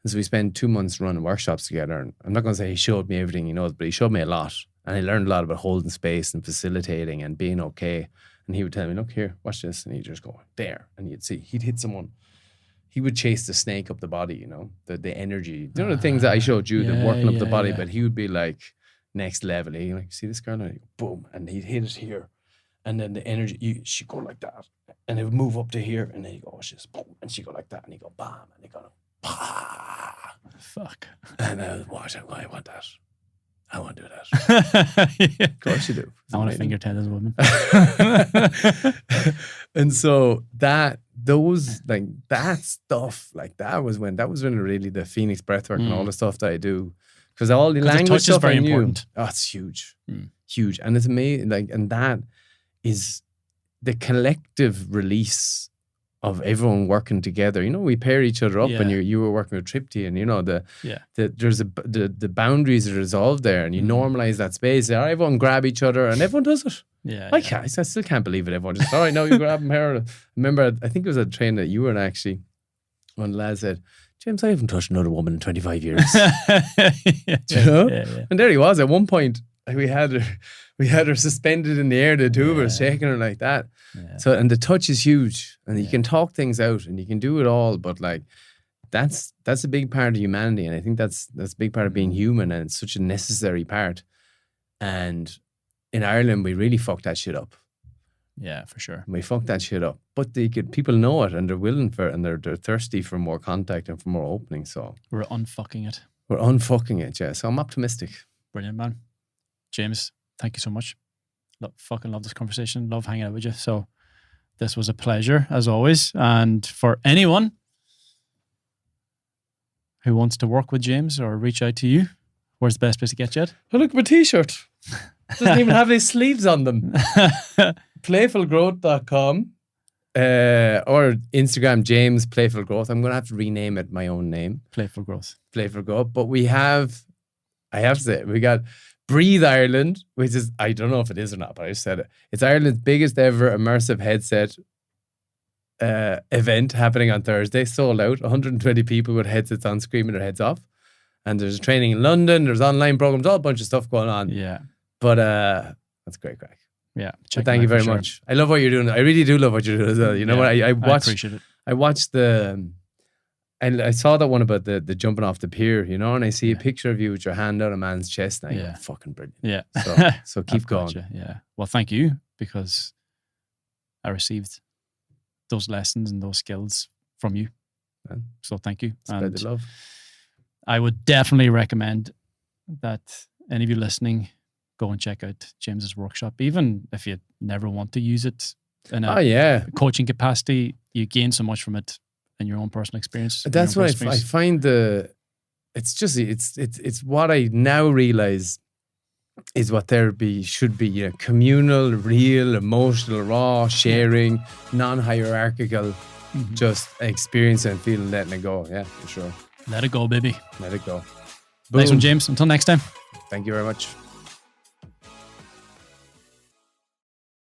And so we spent 2 months running workshops together. And I'm not going to say he showed me everything he knows, but he showed me a lot. And I learned a lot about holding space and facilitating and being okay. And he would tell me, look here, watch this. And he'd just go there. And you'd see, he'd hit someone. He would chase the snake up the body, you know, the energy. You know, the things that I showed you, the working up the body, but he would be like next level. He'd like, see this girl? And he'd go, boom. And he'd hit it here. And then the energy, she'd go like that. And it would move up to here. And then he'd go, watch this, boom. And she'd go like that. And he'd go, bam. And he'd go, bah. Fuck. And I was watching, I want that. I want to do that. Yeah. Of course you do. I want to finger 10 as a woman. And so that stuff, like that was when really the Phoenix breathwork and all the stuff that I do, because all the language touch stuff is very I knew. important. Oh, it's huge, huge, and it's amazing. Like, and that is the collective release of everyone working together. You know, we pair each other up, and you were working with Tripty, and you know there's the boundaries are resolved there, and you normalize that space. Everyone grab each other, and everyone does it. I still can't believe it. Everyone just, all right, now you grab him here. Remember, I think it was a train that you were in, actually. One lad said, James, I haven't touched another woman in 25 years. You know? And there he was. At one point, we had her suspended in the air, the two of us shaking her like that. So, and the touch is huge, and you can talk things out, and you can do it all, but like that's a big part of humanity, and I think that's a big part of being human, and it's such a necessary part. And in Ireland, we really fucked that shit up. Yeah, for sure. We fucked that shit up, but people know it, and they're willing for it, and they're thirsty for more contact and for more opening. So we're unfucking it. We're unfucking it, yeah. So I'm optimistic. Brilliant, man. James, thank you so much. Fucking love this conversation. Love hanging out with you. So this was a pleasure, as always. And for anyone who wants to work with James or reach out to you, where's the best place to get you at? Oh, look at my t-shirt. Doesn't even have any sleeves on them. Playfulgrowth.com or Instagram, James Playful Growth. I'm going to have to rename it my own name. Playful Growth. Playful Growth. But I have to say, we got Breathe Ireland, which is, I don't know if it is or not, but I just said it. It's Ireland's biggest ever immersive headset event happening on Thursday. Sold out. 120 people with headsets on, screaming their heads off. And there's training in London. There's online programs, all a bunch of stuff going on. Yeah. But that's great crack. Yeah. But thank you very much. I love what you're doing. I really do love what you're doing as well. You know what? I watched. I appreciate it. I watched I saw that one about the jumping off the pier, you know, and I see a picture of you with your hand on a man's chest, and I go, fucking brilliant. Yeah. So keep going. Yeah. Well, thank you, because I received those lessons and those skills from you. Man. So thank you. Spread the love. I would definitely recommend that any of you listening go and check out James's workshop, even if you never want to use it in a coaching capacity. You gain so much from it in your own personal experience. That's what I find it's what I now realize is what therapy should be. You know, communal, real, emotional, raw, sharing, non-hierarchical, just experiencing and feeling, letting it go. Yeah, for sure. Let it go, baby. Let it go. Boom. Nice one, James. Until next time. Thank you very much.